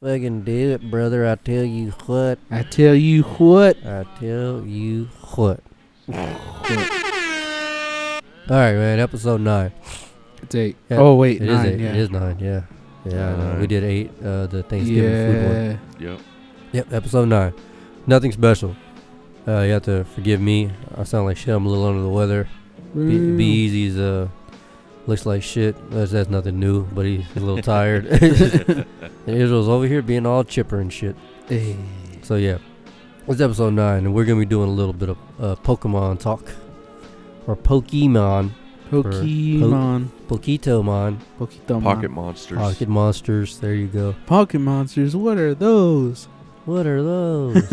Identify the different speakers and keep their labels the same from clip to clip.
Speaker 1: Fucking do it, brother. I tell you what.
Speaker 2: I tell you what.
Speaker 1: I tell you what. Alright, man. Episode 9.
Speaker 2: It's 8.
Speaker 1: Yeah,
Speaker 2: Oh, wait.
Speaker 1: It
Speaker 2: 9,
Speaker 1: is 8.
Speaker 2: yeah.
Speaker 1: It is 9, yeah. Yeah, I know. We did 8, the Thanksgiving food one.
Speaker 3: Yep.
Speaker 1: Yep, episode 9. Nothing special. You have to forgive me. I sound like shit. I'm a little under the weather. Be Easy's looks like shit. That's nothing new, but he's a little tired. And Israel's over here being all chipper and shit.
Speaker 2: Hey.
Speaker 1: So yeah, it's episode 9, and we're gonna be doing a little bit of Pokemon talk, or Pokemon,
Speaker 2: Pokemon.
Speaker 1: Poketomon,
Speaker 3: Pocket monsters.
Speaker 1: Pocket monsters. There you go.
Speaker 2: Pocket monsters. What are those?
Speaker 1: What are those?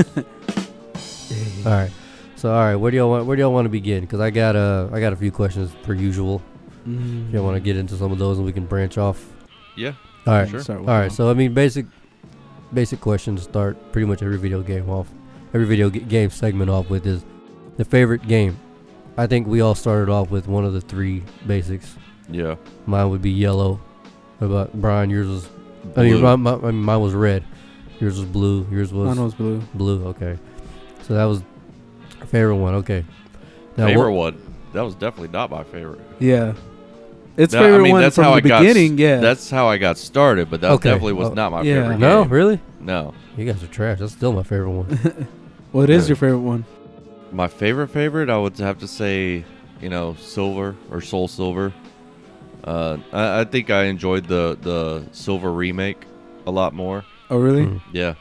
Speaker 1: All right. So all right, where do y'all want to begin? Because I got a few questions per usual. If y'all want to get into some of those, and we can branch off.
Speaker 3: Yeah.
Speaker 1: All right.
Speaker 3: Sure.
Speaker 1: All right. So I mean, basic questions start pretty much every video game off. Every video game segment off with is the favorite game. I think we all started off with one of the 3 basics.
Speaker 3: Yeah.
Speaker 1: Mine would be yellow. What about Brian? Yours was.
Speaker 3: Blue.
Speaker 1: I mean, mine was red. Yours was blue. Yours was.
Speaker 2: Mine was blue.
Speaker 1: Blue. Okay. So that was our favorite one. Okay. Now
Speaker 3: Favorite one. That was definitely not my favorite.
Speaker 2: Yeah. It's
Speaker 3: No,
Speaker 2: favorite
Speaker 3: I mean,
Speaker 2: one
Speaker 3: that's
Speaker 2: from
Speaker 3: how
Speaker 2: the
Speaker 3: I got
Speaker 2: beginning, yeah.
Speaker 3: That's how I got started, but that
Speaker 1: Okay.
Speaker 3: definitely was not my
Speaker 2: Yeah.
Speaker 3: favorite
Speaker 1: No,
Speaker 3: game.
Speaker 1: really?
Speaker 3: No.
Speaker 1: You guys are trash. That's still my favorite one.
Speaker 2: What is
Speaker 3: Yeah.
Speaker 2: your favorite one?
Speaker 3: My favorite, I would have to say, Silver or Soul Silver. I think I enjoyed the Silver remake a lot more.
Speaker 2: Oh, really?
Speaker 1: Mm.
Speaker 3: Yeah.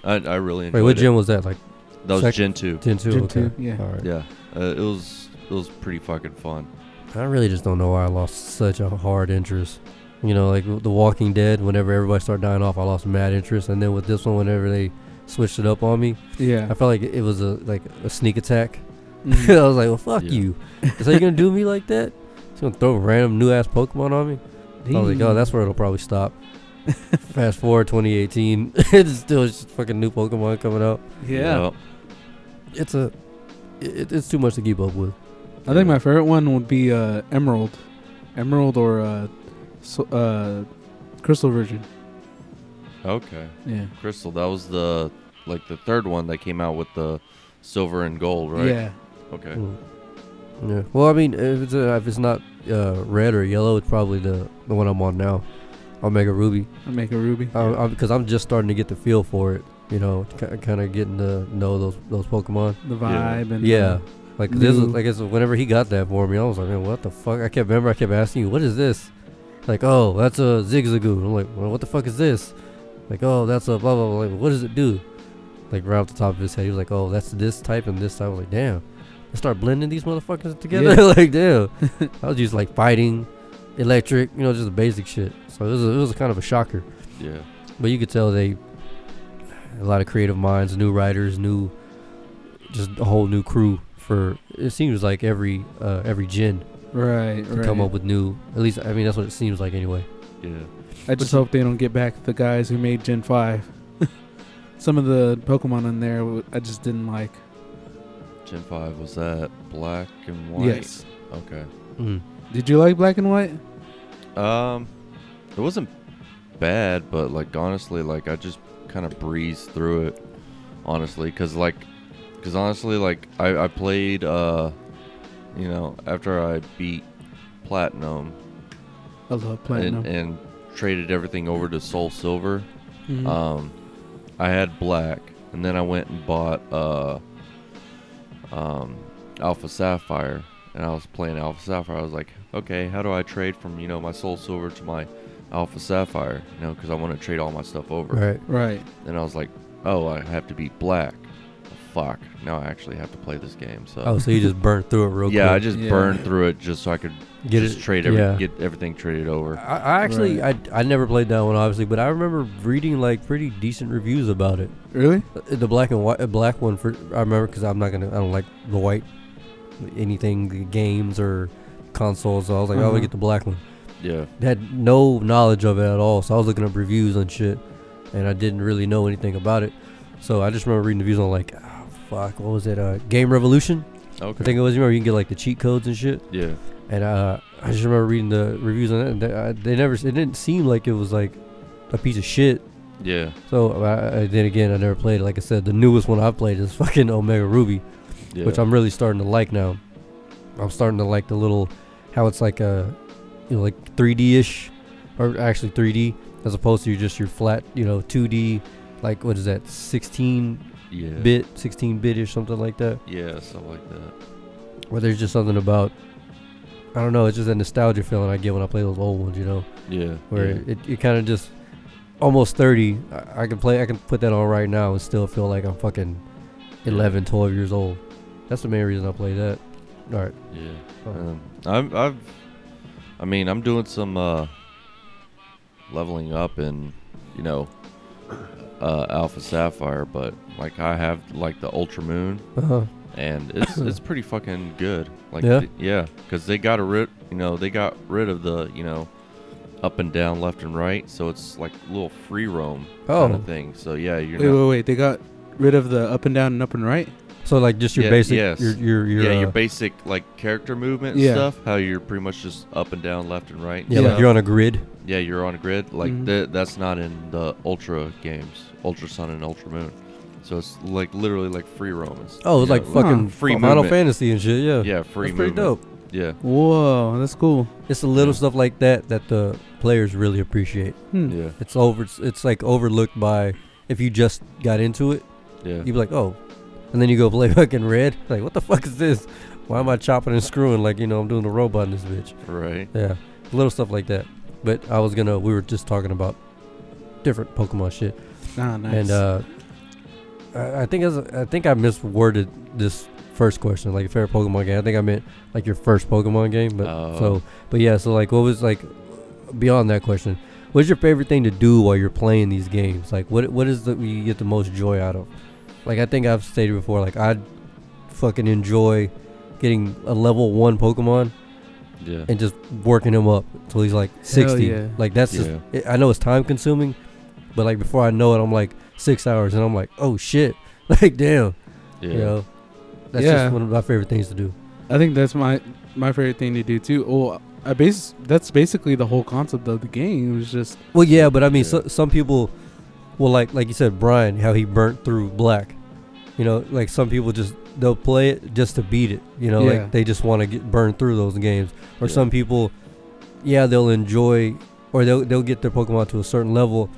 Speaker 3: I really enjoyed
Speaker 1: Wait, what
Speaker 3: it.
Speaker 1: gen was that? Like
Speaker 3: That was Gen 2.
Speaker 1: Gen 2?
Speaker 2: Gen
Speaker 1: Okay.
Speaker 2: 2, yeah.
Speaker 1: All right.
Speaker 3: Yeah. It was pretty fucking fun.
Speaker 1: I really just don't know why I lost such a hard interest. Like The Walking Dead, whenever everybody started dying off, I lost mad interest. And then with this one, whenever they switched it up on me,
Speaker 2: Yeah.
Speaker 1: I felt like it was a sneak attack.
Speaker 2: Mhm.
Speaker 1: I was like, well, fuck
Speaker 3: Yeah.
Speaker 1: you. Is that you going to do me like that? It's going to throw random new-ass Pokemon on me? I was like, oh, that's where it'll probably stop. Fast forward 2018, it's still just fucking new Pokemon coming out.
Speaker 2: Yeah.
Speaker 1: It's too much to keep up with.
Speaker 2: I think my favorite one would be Emerald. Emerald or Crystal Version.
Speaker 3: Okay.
Speaker 2: Yeah.
Speaker 3: Crystal, that was the third one that came out with the silver and gold, right?
Speaker 2: Yeah.
Speaker 3: Okay.
Speaker 1: Mm. Yeah. Well, I mean, if it's not red or yellow, it's probably the one I'm on now. Omega Ruby.
Speaker 2: I'll make a Ruby.
Speaker 1: Because I'm just starting to get the feel for it. Kind of getting to know those Pokemon.
Speaker 2: The vibe and
Speaker 1: Yeah. Like this
Speaker 2: new-
Speaker 1: was, I guess whenever he got that for me, I was like, man, what the fuck? I kept asking you, what is this? Like, oh, that's a Zigzagoon. I'm like, well, what the fuck is this? Like, oh, that's a blah blah blah. Like, what does it do? Like right off the top of his head, he was like, oh, that's this type and this type. I was like, damn. I start blending these motherfuckers together.
Speaker 2: Yeah.
Speaker 1: Like, damn. I was just like fighting, electric, just the basic shit. So it was kind of a shocker.
Speaker 3: Yeah.
Speaker 1: But you could tell a lot of creative minds, new writers, just a whole new crew. It seems like every gen
Speaker 2: Right.
Speaker 1: to come up with new. At least I mean that's what it seems like anyway.
Speaker 3: Yeah.
Speaker 2: I just hope they don't get back the guys who made Gen 5. Some of the Pokemon in there I just didn't like.
Speaker 3: Gen 5, was that black and white?
Speaker 2: Yes.
Speaker 3: Okay.
Speaker 1: Mm.
Speaker 2: Did you like Black and White?
Speaker 3: It wasn't bad, but honestly, I just kind of breezed through it, honestly, because honestly, I played, after I beat Platinum,
Speaker 2: I love Platinum.
Speaker 3: and traded everything over to Soul Silver.
Speaker 2: Mhm.
Speaker 3: I had black, and then I went and bought Alpha Sapphire, and I was playing Alpha Sapphire. I was like, okay, how do I trade from my Soul Silver to my Alpha Sapphire? Because I want to trade all my stuff over.
Speaker 1: Right.
Speaker 2: Right.
Speaker 3: And I was like, oh, I have to beat black. Fuck. Now I actually have to play this game. So
Speaker 1: Oh, so you just burned through it real quick.
Speaker 3: yeah, I just
Speaker 2: Yeah.
Speaker 3: burned through it just so I could
Speaker 1: Get
Speaker 3: just
Speaker 1: it-
Speaker 3: trade
Speaker 1: yeah.
Speaker 3: get everything traded over.
Speaker 1: I actually I never played that one obviously, but I remember reading pretty decent reviews about it.
Speaker 2: Really?
Speaker 1: The black and white, black one I remember because I don't like the white anything, the games or consoles. So I was like, oh, we get the black one.
Speaker 3: Yeah.
Speaker 1: Had no knowledge of it at all, so I was looking up reviews and shit, and I didn't really know anything about it. So I just remember reading the reviews on what was it? Game Revolution.
Speaker 3: Okay.
Speaker 1: I think it was. You remember you can get the cheat codes and shit.
Speaker 3: Yeah.
Speaker 1: And I just remember reading the reviews on it, and it didn't seem like it was like a piece of shit.
Speaker 3: Yeah.
Speaker 1: So then again, I never played it. Like I said, the newest one I've played is fucking Omega Ruby,
Speaker 3: Yeah.
Speaker 1: which I'm really starting to like now. I'm starting to like the little, how it's like like 3D-ish, or actually 3D, as opposed to just your flat, 2D, like what is that, 16-bit, 16-bit-ish, something like that.
Speaker 3: Yeah, something like that.
Speaker 1: Where there's just something about, I don't know, it's just a nostalgia feeling I get when I play those old ones,
Speaker 3: Yeah.
Speaker 1: where
Speaker 3: yeah.
Speaker 1: it kind of just, almost 30, I can put that on right now and still feel like I'm fucking 11, 12 years old. That's the main reason I play that. All right.
Speaker 3: Yeah. I'm doing some leveling up in, Alpha Sapphire, but like I have like the Ultra Moon, and it's pretty fucking good. Like
Speaker 1: yeah,
Speaker 3: because they got rid of the up and down, left and right, so it's like a little free roam kind of thing. So yeah,
Speaker 2: wait, they got rid of the up and down and up and right.
Speaker 1: So like just your basic,
Speaker 3: yes.
Speaker 1: your
Speaker 3: basic like character movement and stuff. How you're pretty much just up and down, left and right.
Speaker 1: Yeah, like you're on a grid.
Speaker 3: Yeah, you're on a grid. Like that's not in the Ultra games, Ultra Sun and Ultra Moon. So it's like literally like free roam.
Speaker 1: Oh, it's like fucking
Speaker 3: free
Speaker 1: Final
Speaker 3: movement.
Speaker 1: Fantasy and shit. Yeah.
Speaker 3: Yeah, free
Speaker 1: That's pretty
Speaker 3: movement.
Speaker 1: dope.
Speaker 3: Yeah.
Speaker 2: Whoa, that's cool.
Speaker 1: It's the little stuff like that the players really appreciate.
Speaker 3: Yeah.
Speaker 1: It's like overlooked by, if you just got into it.
Speaker 3: Yeah.
Speaker 1: You'd be like, oh. And then you go play fucking Red. Like, what the fuck is this? Why am I chopping and screwing like, I'm doing the robot in this bitch?
Speaker 3: Right.
Speaker 1: Yeah. Little stuff like that. But we were just talking about different Pokemon shit.
Speaker 2: Ah, nice.
Speaker 1: And I think I misworded this first question, like favorite Pokemon game. I think I meant like your first Pokemon game. But so like what was like beyond that question, what's your favorite thing to do while you're playing these games? Like what is you get the most joy out of? Like, I think I've stated before, like, I'd fucking enjoy getting a level 1 Pokemon and just working him up until he's, like, 60.
Speaker 2: Yeah.
Speaker 1: Like, that's just, I know it's time-consuming, but, like, before I know it, I'm, like, 6 hours, and I'm like, oh, shit. Like, damn.
Speaker 3: Yeah.
Speaker 1: That's just one of my favorite things to do.
Speaker 2: I think that's my favorite thing to do, too. Oh, that's basically the whole concept of the game. It was just...
Speaker 1: Well, yeah, but, I mean, some people... Well, like you said, Brian, how he burnt through Black. Like some people they'll play it just to beat it. Like they just want to get burned through those games. Or some people, they'll enjoy, or they'll get their Pokemon to a certain level,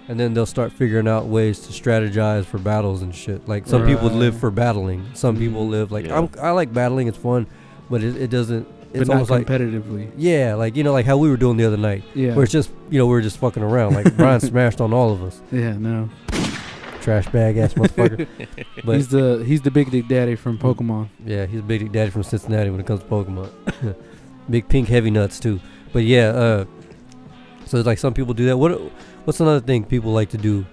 Speaker 1: and then they'll start figuring out ways to strategize for battles and shit. Like some people live for battling. Some people live like I like battling. It's fun, but it doesn't. It's
Speaker 2: but
Speaker 1: almost
Speaker 2: not competitively.
Speaker 1: Like, yeah, like like how we were doing the other night.
Speaker 2: Yeah,
Speaker 1: where it's just we were just fucking around. Like Brian smashed on all of us.
Speaker 2: Yeah, no.
Speaker 1: Trash bag ass motherfucker. But
Speaker 2: he's the big dick daddy from Pokemon.
Speaker 1: Yeah, he's a big dick daddy from Cincinnati when it comes to Pokemon. Big pink heavy nuts too. But yeah, so it's like some people do that. What's another thing people like to do?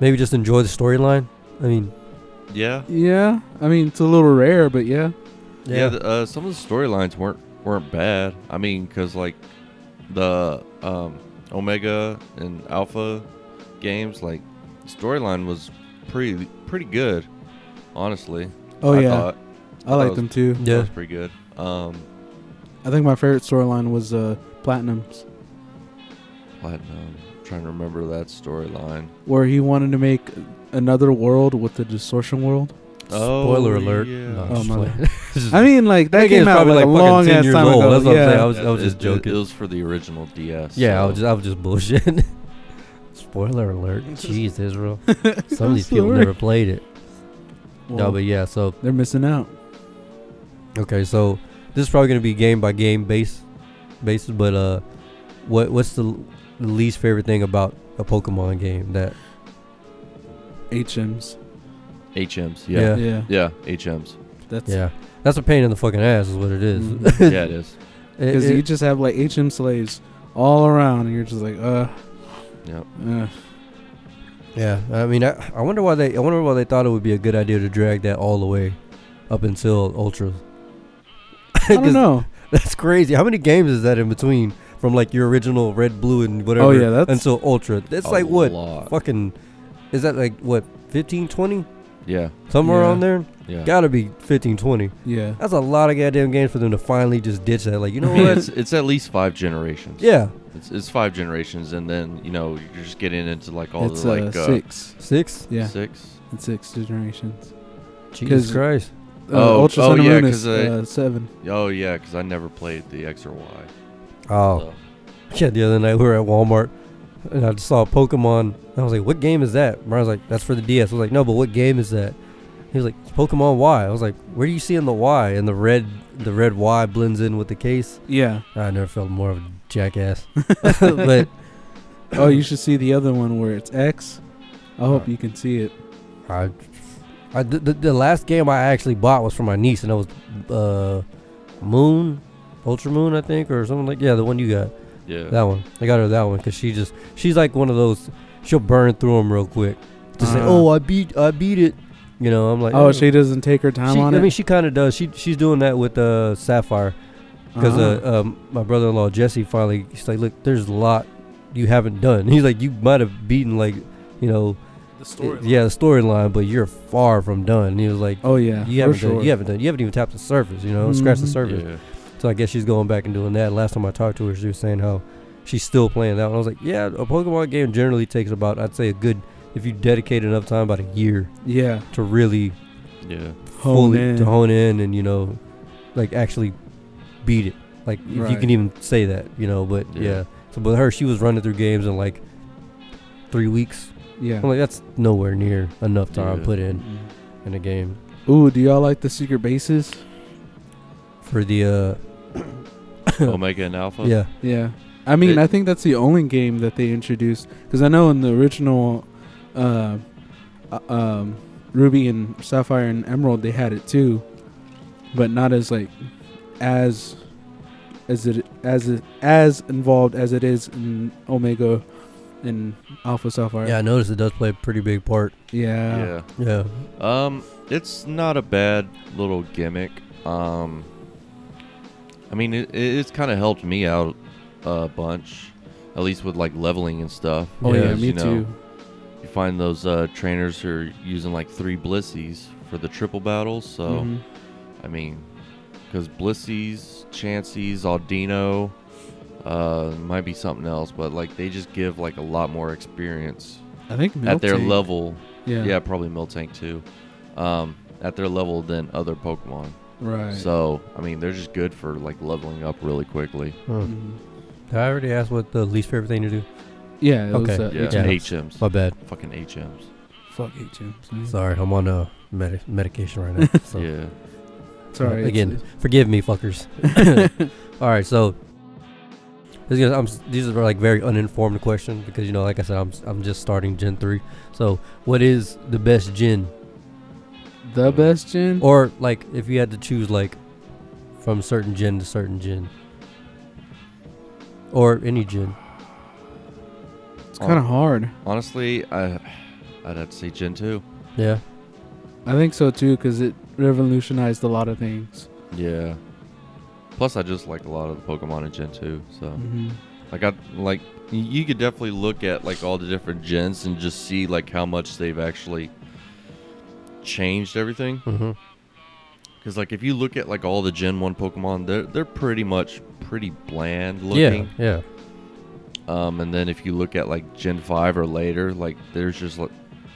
Speaker 1: Maybe just enjoy the storyline. I mean,
Speaker 2: yeah. I mean, it's a little rare, but yeah.
Speaker 3: Yeah, some of the storylines weren't bad. I mean, because like the Omega and Alpha games, like storyline was pretty good, honestly.
Speaker 2: I liked them too.
Speaker 3: Yeah, that was pretty good.
Speaker 2: I think my favorite storyline was Platinum's.
Speaker 3: Platinum. I'm trying to remember that storyline.
Speaker 2: Where he wanted to make another world with the distortion world.
Speaker 1: Spoiler alert.
Speaker 3: Yeah.
Speaker 1: No,
Speaker 2: my I mean, like that came out like a long ass time ago.
Speaker 1: That's what I'm saying. I was just joking.
Speaker 3: It was for the original DS.
Speaker 1: Yeah, so. I was just bullshitting. Spoiler alert. Jeez, Israel. Some of these people never played it. Well, no, but yeah, so
Speaker 2: they're missing out.
Speaker 1: Okay, so this is probably gonna be game by game basis, but what's the least favorite thing about a Pokemon game? That
Speaker 2: HMs.
Speaker 3: Yeah, HMs.
Speaker 1: That's a pain in the fucking ass is what it is.
Speaker 2: Mm-hmm.
Speaker 3: Yeah, it is.
Speaker 2: Because you just have like HM slaves all around, and you're just like,
Speaker 3: Yep.
Speaker 1: Yeah, I mean, I wonder why they thought it would be a good idea to drag that all the way up until Ultra.
Speaker 2: I don't know.
Speaker 1: That's crazy. How many games is that in between from like your original Red, Blue, and whatever?
Speaker 2: Oh yeah, that's
Speaker 1: until Ultra. That's like what?
Speaker 3: Lot.
Speaker 1: Fucking. Is that like what? 15, 20?
Speaker 3: Yeah.
Speaker 1: Somewhere
Speaker 2: Yeah.
Speaker 1: on there.
Speaker 3: Yeah.
Speaker 1: Gotta be 15, 20.
Speaker 2: Yeah.
Speaker 1: That's a lot of goddamn games for them to finally just ditch that. Like, you know
Speaker 3: I mean,
Speaker 1: what?
Speaker 3: it's at least 5 generations.
Speaker 1: Yeah.
Speaker 3: It's 5 generations, and then you're just getting into like all
Speaker 2: It's
Speaker 3: the like
Speaker 2: 6.
Speaker 1: 6?
Speaker 2: Yeah.
Speaker 3: 6.
Speaker 2: It's 6 generations.
Speaker 1: Jesus
Speaker 2: 'Cause-
Speaker 1: Christ.
Speaker 2: Ultra Sun and
Speaker 3: yeah,
Speaker 2: Moon is
Speaker 3: 'cause
Speaker 2: 7.
Speaker 3: Oh yeah, because I never played the X or Y.
Speaker 1: Oh.
Speaker 3: So.
Speaker 1: Yeah, the other night we were at Walmart and I just saw Pokemon. And I was like, what game is that? Brian was like, that's for the DS. I was like, no, but what game is that? He was like, it's Pokemon Y. I was like, where do you see in the Y? And the red Y blends in with the case.
Speaker 2: Yeah.
Speaker 1: I never felt more of a jackass. But
Speaker 2: Oh, you should see the other one where it's X. I hope you can see it.
Speaker 1: the last game I actually bought was for my niece, and it was Ultra Moon, I think, or something like. Yeah, the one you got.
Speaker 3: Yeah.
Speaker 1: That one. I got her that one because she's like one of those. She'll burn through them real quick. Just say, oh, I beat it. You know, I'm like.
Speaker 2: Oh, she doesn't take her time on it.
Speaker 1: I mean, she kind of does. She's doing that with Sapphire, because my brother-in-law Jesse finally. He's like, look, there's a lot you haven't done. He's like, you might have beaten like, you know.
Speaker 2: The storyline.
Speaker 1: Yeah, the storyline, but you're far from done. And he was like,
Speaker 2: Oh yeah,
Speaker 1: you haven't even tapped the surface, you know, scratched the
Speaker 2: Mhm.
Speaker 1: surface.
Speaker 3: Yeah.
Speaker 1: So I guess she's going back and doing that. Last time I talked to her, she was saying how she's still playing that one. I was like, yeah, a Pokemon game generally takes about, I'd say, if you dedicate enough time, about a year
Speaker 2: Yeah.
Speaker 1: to really
Speaker 3: Yeah.
Speaker 2: Hone in.
Speaker 1: to hone in and, you know, like actually beat it. Like if you
Speaker 2: Right.
Speaker 1: can even say that, you know. But yeah. So with her, she was running through games in like 3 weeks.
Speaker 2: Yeah.
Speaker 1: I'm like, that's nowhere near enough time
Speaker 3: Yeah.
Speaker 1: put in
Speaker 2: Mhm.
Speaker 1: a game
Speaker 2: Ooh, do y'all like the secret bases?
Speaker 1: for the
Speaker 3: Omega and Alpha.
Speaker 1: yeah.
Speaker 2: Yeah. I mean,
Speaker 3: It-
Speaker 2: I think that's the only game that they introduced, because I know in the original Ruby and Sapphire and Emerald they had it too, but not as like as involved as it is in Omega and Alpha Sapphire.
Speaker 1: Yeah, I noticed it does play a pretty big part.
Speaker 2: Yeah.
Speaker 3: Yeah.
Speaker 1: Yeah.
Speaker 3: It's not a bad little gimmick. I mean, it's kind of helped me out a bunch, at least with like leveling and stuff.
Speaker 2: Oh yeah,
Speaker 1: Because,
Speaker 2: me
Speaker 3: you know,
Speaker 2: too.
Speaker 3: You find those trainers who are using like 3 Blissies for the triple battles. So,
Speaker 2: Mhm.
Speaker 3: I mean, because Blissies, Chanseys, Audino, might be something else, but like they just give like a lot more experience
Speaker 2: I think
Speaker 3: at their
Speaker 2: Miltank.
Speaker 3: level.
Speaker 2: Yeah.
Speaker 3: Yeah, probably Miltank too. At their level than other Pokemon.
Speaker 2: Right.
Speaker 3: So, I mean, they're just good for like leveling up really quickly.
Speaker 1: Huh.
Speaker 2: Mhm.
Speaker 1: Did I already ask what the least favorite thing to do?
Speaker 2: Yeah. It
Speaker 1: Okay.
Speaker 2: Was,
Speaker 3: Yeah,
Speaker 2: HMs.
Speaker 3: HMs.
Speaker 1: My bad.
Speaker 3: Fucking HMs.
Speaker 2: Fuck HMs. Man.
Speaker 1: Sorry, I'm on medication right now. So.
Speaker 3: Yeah.
Speaker 2: Sorry.
Speaker 1: Again, forgive me, fuckers. All right, so these are like very uninformed questions because, you know, like I said, I'm just starting Gen 3. So, what is the best gen?
Speaker 2: the best gen.
Speaker 1: Or like if you had to choose like from certain gen to certain gen, or any gen.
Speaker 2: It's kind of hard.
Speaker 3: Honestly, I'd have to say Gen 2.
Speaker 1: Yeah.
Speaker 2: I think so too, because it revolutionized a lot of things.
Speaker 3: Yeah. Plus, I just like a lot of the Pokemon in Gen 2. So,
Speaker 2: Mm-hmm.
Speaker 3: you could definitely look at like all the different gens and just see like how much they've actually changed everything.
Speaker 1: Mm-hmm.
Speaker 3: Because like if you look at like all the Gen 1 Pokemon, they're pretty much pretty bland
Speaker 1: Yeah.
Speaker 3: looking.
Speaker 1: Yeah.
Speaker 3: And then if you look at like Gen 5 or later, like there's just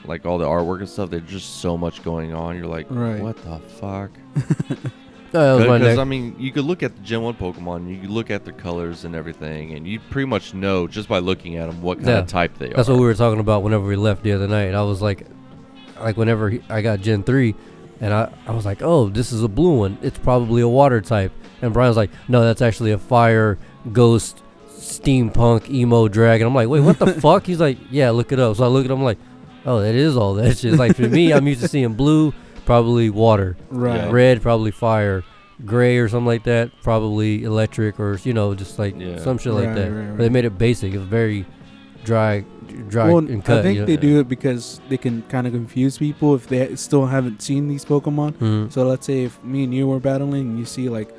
Speaker 3: like all the artwork and stuff, there's just so much going on. You're like,
Speaker 2: Right.
Speaker 3: what the fuck?
Speaker 1: That was my
Speaker 3: Because
Speaker 1: next.
Speaker 3: I mean, you could look at the Gen 1 Pokemon, you could look at their colors and everything, and you pretty much know just by looking at them what kind
Speaker 1: Yeah.
Speaker 3: of type they
Speaker 1: That's
Speaker 3: are.
Speaker 1: what we were talking about whenever we left the other night. I was like whenever I got Gen 3, and I was like, oh, this is a blue one. It's probably a water type. And Brian's like, no, that's actually a fire, ghost, steampunk, emo dragon. I'm like, wait, what the fuck? He's like, yeah, look it up. So I look at him like, oh, that is all that shit. Like for me, I'm used to seeing blue, probably water.
Speaker 2: Right.
Speaker 3: Yeah.
Speaker 1: Red, probably fire. Gray or something like that, probably electric, or, you know, just like
Speaker 3: Yeah.
Speaker 1: some shit like
Speaker 2: Right,
Speaker 1: that.
Speaker 2: right,
Speaker 1: But they made it basic. It was very dry
Speaker 2: Well,
Speaker 1: and cut.
Speaker 2: I think
Speaker 1: you know?
Speaker 2: they do it because they can kind of confuse people if they still haven't seen these Pokemon.
Speaker 1: Mhm.
Speaker 2: So let's say if me and you were battling and you see like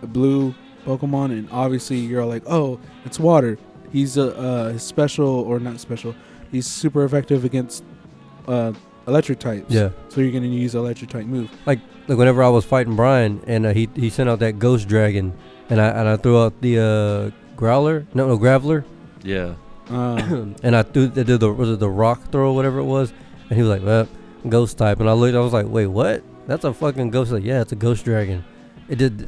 Speaker 2: a blue Pokemon and obviously you're like, oh, it's water. He's special or not special. He's super effective against electric types.
Speaker 1: Yeah.
Speaker 2: So you're gonna use electric type move.
Speaker 1: Like whenever I was fighting Brian and he sent out that ghost dragon, and I threw out the graveler,
Speaker 3: Yeah.
Speaker 1: and I did the rock throw or whatever it was, and he was like, well, ghost type, and I was like, wait, what? That's a fucking ghost. Like, yeah, it's a ghost dragon.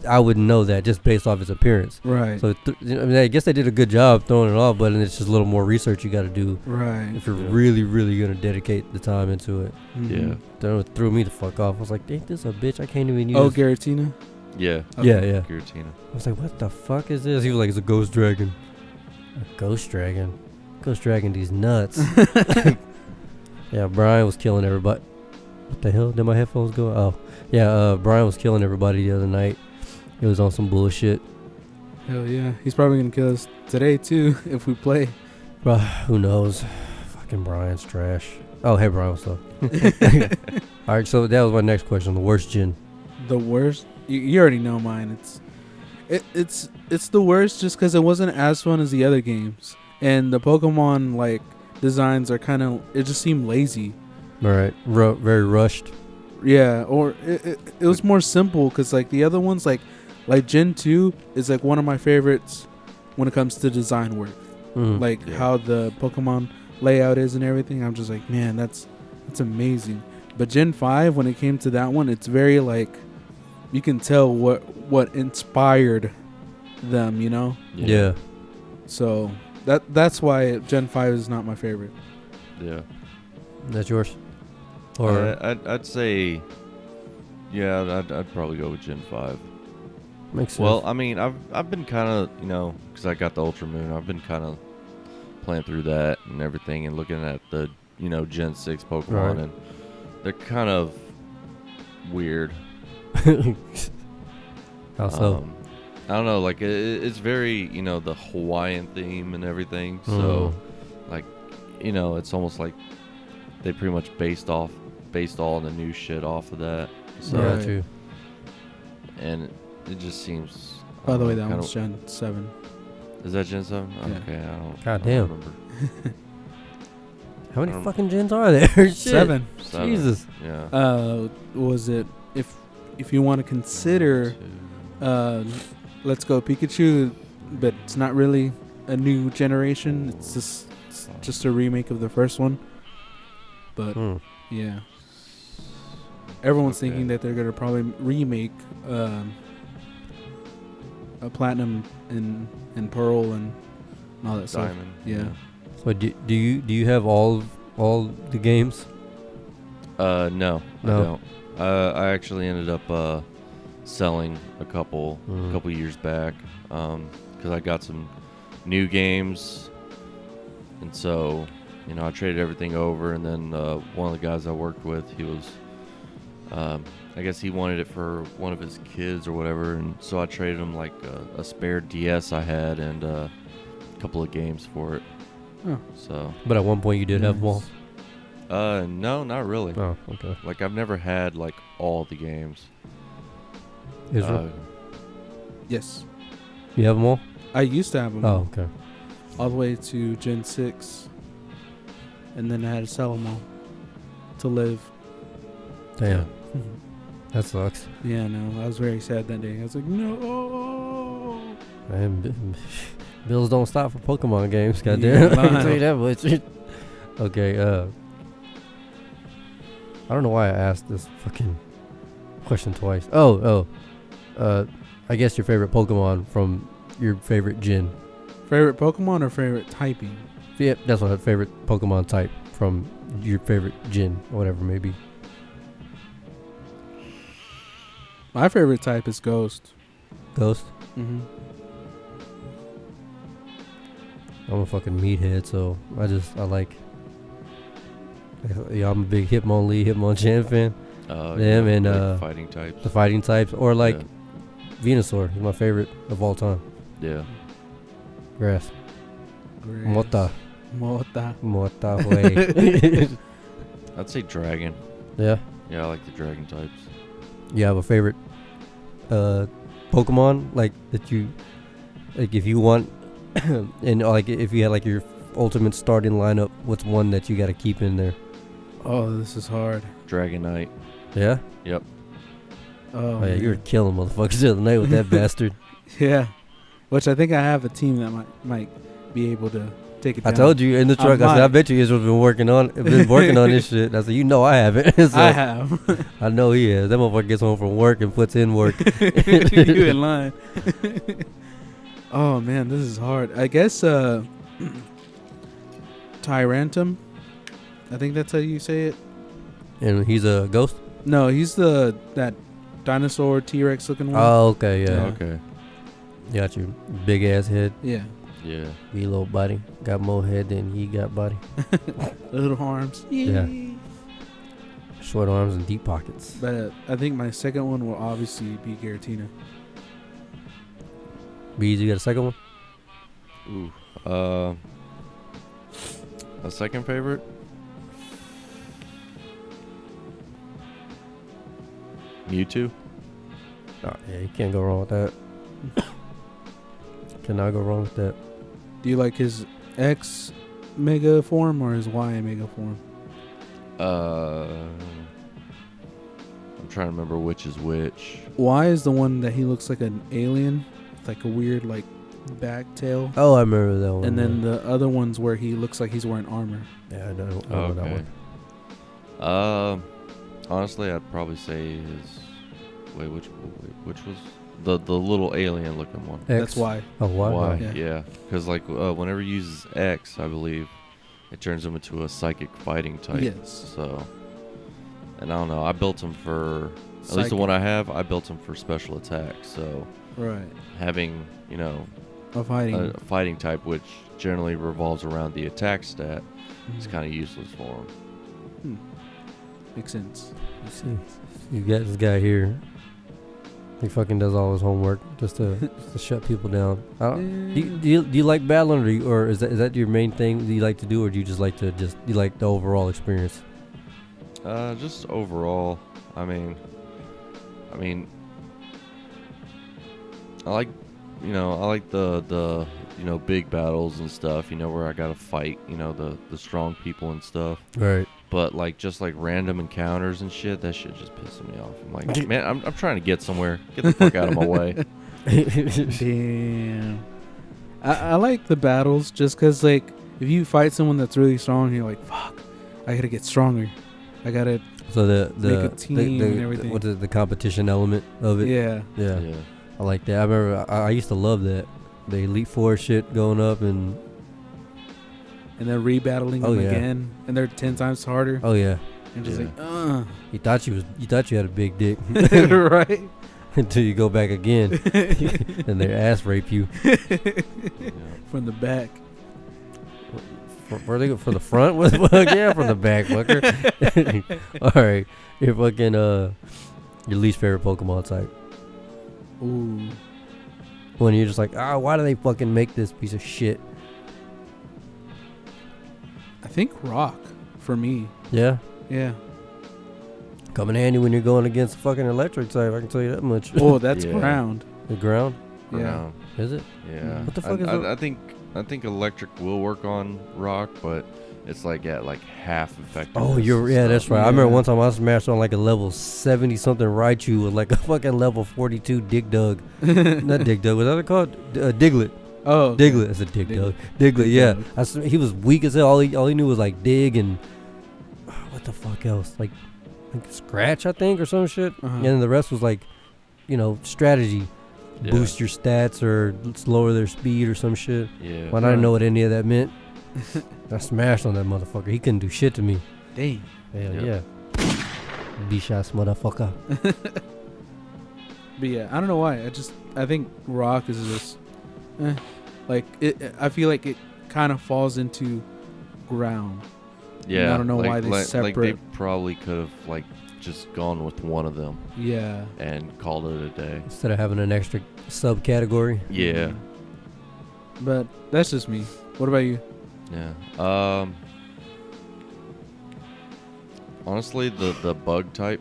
Speaker 1: I wouldn't know that just based off its appearance.
Speaker 2: Right.
Speaker 1: So I guess they did a good job throwing it off, but it's just a little more research you got to do.
Speaker 2: Right.
Speaker 1: If you're really, really gonna dedicate the time into it.
Speaker 3: Yeah.
Speaker 1: Then it threw me the fuck off. I was like, ain't this a bitch? I can't even use.
Speaker 2: Oh, Giratina?
Speaker 3: Yeah.
Speaker 2: Okay.
Speaker 1: Yeah.
Speaker 3: Giratina.
Speaker 1: I was like, what the fuck is this? He was like, it's a ghost dragon. A ghost dragon? Ghost dragon, these nuts. Yeah, Brian was killing everybody. What the hell? Did my headphones go? Oh. Yeah, Brian was killing everybody the other night. He was on some bullshit.
Speaker 2: Hell yeah. He's probably going to kill us today, too, if we play.
Speaker 1: Bro, who knows? Fucking Brian's trash. Oh, hey, Brian, what's up? Alright, so that was my next question. The worst gin.
Speaker 2: The worst? You already know mine. It's the worst just because it wasn't as fun as the other games. And the Pokemon, like, designs are kind of... It just seemed lazy.
Speaker 1: Alright, very rushed.
Speaker 2: Yeah, or it was more simple because, like, the other ones, like Gen 2 is, like, one of my favorites when it comes to design work. Like, how the Pokemon layout is and everything. I'm just like, man, that's amazing. But Gen 5, when it came to that one, it's very, like, you can tell what inspired them, you know?
Speaker 1: Yeah.
Speaker 2: So that's why Gen 5 is not my favorite.
Speaker 3: Yeah.
Speaker 1: That's yours? Or
Speaker 3: I'd say, yeah, I'd probably go with Gen 5.
Speaker 1: makes sense.
Speaker 3: Well, I mean, I've been kind of, you know, because I got the Ultra Moon, I've been kind of playing through that and everything and looking at the, you know, Gen 6 Pokemon,
Speaker 1: Right.
Speaker 3: and they're kind of weird.
Speaker 1: How so?
Speaker 3: I don't know, like, it's very, you know, the Hawaiian theme and everything, so, like, you know, it's almost like they pretty much based all the new shit off of that. So,
Speaker 1: Yeah,
Speaker 2: Right.
Speaker 1: true.
Speaker 3: and it just seems.
Speaker 2: By the way, that
Speaker 3: kinda-
Speaker 2: one's Gen 7.
Speaker 3: Is that Gen 7?
Speaker 2: Yeah.
Speaker 3: Okay, I don't.
Speaker 1: God
Speaker 3: I
Speaker 1: damn.
Speaker 3: don't remember.
Speaker 1: How many
Speaker 3: I don't-
Speaker 1: fucking gens are there? Shit.
Speaker 2: 7.
Speaker 3: 7.
Speaker 1: Jesus.
Speaker 3: Yeah.
Speaker 2: Was it if you want to consider Let's Go Pikachu, but it's not really a new generation. It's just a remake of the first one. But yeah, everyone's
Speaker 3: Okay.
Speaker 2: thinking that they're gonna probably remake a Platinum and Pearl and all that stuff.
Speaker 3: Diamond.
Speaker 2: Yeah.
Speaker 1: So do you have all the games?
Speaker 3: No,
Speaker 1: No.
Speaker 3: I don't. I actually ended up selling a couple years back because I got some new games, and so, you know, I traded everything over, and then one of the guys I worked with, he was, I guess he wanted it for one of his kids or whatever, and so I traded him like a spare DS I had and a couple of games for it.
Speaker 2: Oh.
Speaker 3: So.
Speaker 1: But at one point you did have them all.
Speaker 3: No, not really.
Speaker 1: Oh, okay.
Speaker 3: Like, I've never had like all the games.
Speaker 1: Israel,
Speaker 2: Yes,
Speaker 1: you have them all?
Speaker 2: I used to have them
Speaker 1: Oh, okay.
Speaker 2: all the way to Gen 6, and then I had to sell them all to live.
Speaker 1: Damn, that sucks.
Speaker 2: Yeah, no, I was very sad that day. I was like, no.
Speaker 1: Man, bills don't stop for Pokemon games.
Speaker 2: Yeah,
Speaker 1: Goddamn, I can
Speaker 2: lying.
Speaker 1: tell you that much. Okay. I don't know why I asked this fucking question twice. I guess your favorite Pokemon from your favorite gen.
Speaker 2: Favorite Pokemon or favorite typing?
Speaker 1: Yep, that's what favorite Pokemon type from your favorite gen or whatever maybe.
Speaker 2: My favorite type is Ghost.
Speaker 1: Ghost.
Speaker 2: Mm-hmm.
Speaker 1: I'm a fucking meathead, so I like. Yeah, I'm a big Hitmonlee, Hitmonchan fan. Them and
Speaker 3: like fighting types.
Speaker 1: The fighting types, or like Venusaur is my favorite of all time.
Speaker 3: Yeah.
Speaker 1: Grass.
Speaker 2: Great.
Speaker 1: Mota.
Speaker 2: Mota.
Speaker 1: Way.
Speaker 3: I'd say dragon.
Speaker 1: Yeah.
Speaker 3: Yeah, I like the dragon types.
Speaker 1: You have a favorite Pokemon like that you like if you want and like if you had like your ultimate starting lineup, what's one that you got to keep in there?
Speaker 2: Oh, this is hard.
Speaker 3: Dragonite.
Speaker 1: Yeah?
Speaker 3: Yep.
Speaker 2: Oh,
Speaker 1: Oh, yeah, you were
Speaker 2: man.
Speaker 1: killing motherfuckers the other night with that bastard.
Speaker 2: Yeah. Which I think I have a team that might be able to take it
Speaker 1: I
Speaker 2: down.
Speaker 1: told you in the truck, I said, I
Speaker 2: might.
Speaker 1: bet you Israel's been working on this shit. I said, you know I haven't. So,
Speaker 2: I have.
Speaker 1: I know he is. That motherfucker gets home from work and puts in work.
Speaker 2: You in line. Oh, man, this is hard. I guess Tyrantum. I think that's how you say it.
Speaker 1: And he's a ghost?
Speaker 2: No, he's that dinosaur T-Rex looking one.
Speaker 1: Oh, okay, yeah.
Speaker 3: Okay.
Speaker 1: Got your big ass head,
Speaker 2: Yeah.
Speaker 3: Yeah.
Speaker 1: wee little body. Got more head than he got body.
Speaker 2: Little arms.
Speaker 1: Yeah. Short arms and deep pockets.
Speaker 2: But I think my second one will obviously be Giratina.
Speaker 1: Bees, you got a second one?
Speaker 3: Ooh. A second favorite? Mewtwo?
Speaker 1: Oh, yeah, you can't go wrong with that. Cannot go wrong with that.
Speaker 2: Do you like his X Mega form or his Y Mega form?
Speaker 3: I'm trying to remember which is which.
Speaker 2: Y is the one that he looks like an alien, with like a weird like back tail.
Speaker 1: Oh, I remember that one.
Speaker 2: And then the other one's where he looks like he's wearing armor.
Speaker 1: yeah, I don't know that one.
Speaker 3: Honestly, I'd probably say his. Which was the little alien looking one?
Speaker 1: X.
Speaker 2: That's why.
Speaker 1: Oh, why?
Speaker 3: Why?
Speaker 2: Yeah.
Speaker 3: Yeah, because like whenever he uses X, I believe it turns him into a psychic fighting type.
Speaker 2: Yes.
Speaker 3: So, and I don't know. I built him for at least the
Speaker 2: Psychic.
Speaker 3: one I have. I built him for special attack. So
Speaker 2: Right.
Speaker 3: having
Speaker 2: Of hiding.
Speaker 3: a fighting type, which generally revolves around the attack stat, is
Speaker 2: Mhm.
Speaker 3: kind of useless for him.
Speaker 2: Makes sense.
Speaker 1: You got this guy here. He fucking does all his homework just to shut people down. Do you like battling, or is that your main thing that you like to do, or do you just like to you like the overall experience?
Speaker 3: Just overall, I mean, I like the big battles and stuff. Where I gotta fight, the strong people and stuff.
Speaker 1: Right.
Speaker 3: But just random encounters and shit, that shit just pisses me off. I'm like, man, I'm trying to get somewhere. Get the fuck out of my way.
Speaker 2: Damn. I like the battles just because, if you fight someone that's really strong, you're like, fuck, I gotta get stronger. I gotta
Speaker 1: So
Speaker 2: make a team and everything.
Speaker 1: What's the competition element of it?
Speaker 2: Yeah.
Speaker 1: Yeah.
Speaker 3: Yeah.
Speaker 1: I like that. I remember I used to love that. The Elite Four shit going up and
Speaker 2: And then rebattling
Speaker 1: Oh,
Speaker 2: them
Speaker 1: yeah.
Speaker 2: again. And they're 10 times harder.
Speaker 1: oh yeah,
Speaker 2: And just
Speaker 3: Yeah.
Speaker 1: you thought you had a big dick
Speaker 2: right?
Speaker 1: until you go back again and their ass rape you.
Speaker 3: Yeah.
Speaker 2: From the back.
Speaker 1: Where they go for the front? Yeah, from the back, fucker. All right, your fucking your least favorite Pokemon type.
Speaker 2: Ooh.
Speaker 1: When you're just like, why do they fucking make this piece of shit?
Speaker 2: I think rock for me.
Speaker 1: Yeah,
Speaker 2: Yeah.
Speaker 1: come in handy when you're going against fucking electric type. I can tell you that much.
Speaker 2: Oh, that's
Speaker 3: Yeah.
Speaker 2: ground.
Speaker 1: The ground,
Speaker 2: Yeah.
Speaker 3: Ground.
Speaker 1: is it?
Speaker 3: Yeah.
Speaker 1: What the fuck is
Speaker 3: I think electric will work on rock, but it's at half effective.
Speaker 1: Oh, that's right. I remember
Speaker 2: Yeah.
Speaker 1: one time I smashed on a level 70 something Raichu with a fucking level 42 Dig Dug. Not Dig Dug, was that called? Diglett.
Speaker 2: Oh.
Speaker 1: Diglett. That's a Dig Dug. Diglett, yeah. He was weak as hell. All he knew was dig and what the fuck else? Like scratch, I think, or some shit.
Speaker 2: Uh-huh.
Speaker 1: And then the rest was strategy.
Speaker 3: Yeah.
Speaker 1: Boost your stats or lower their speed or some shit.
Speaker 3: Yeah.
Speaker 1: When I didn't know what any of that meant, I smashed on that motherfucker. He couldn't do shit to me.
Speaker 2: Dang.
Speaker 1: Hell
Speaker 3: Yep.
Speaker 1: yeah. B-shots, motherfucker.
Speaker 2: But yeah, I don't know why. I think rock is just, I feel like it kind of falls into ground.
Speaker 3: Yeah.
Speaker 2: I don't know why they
Speaker 3: Like they
Speaker 2: separate.
Speaker 3: probably could have just gone with one of them
Speaker 2: Yeah.
Speaker 3: and called it a day.
Speaker 1: Instead of having an extra subcategory.
Speaker 3: Yeah.
Speaker 2: But that's just me. What about you?
Speaker 3: Yeah. Honestly, the bug type.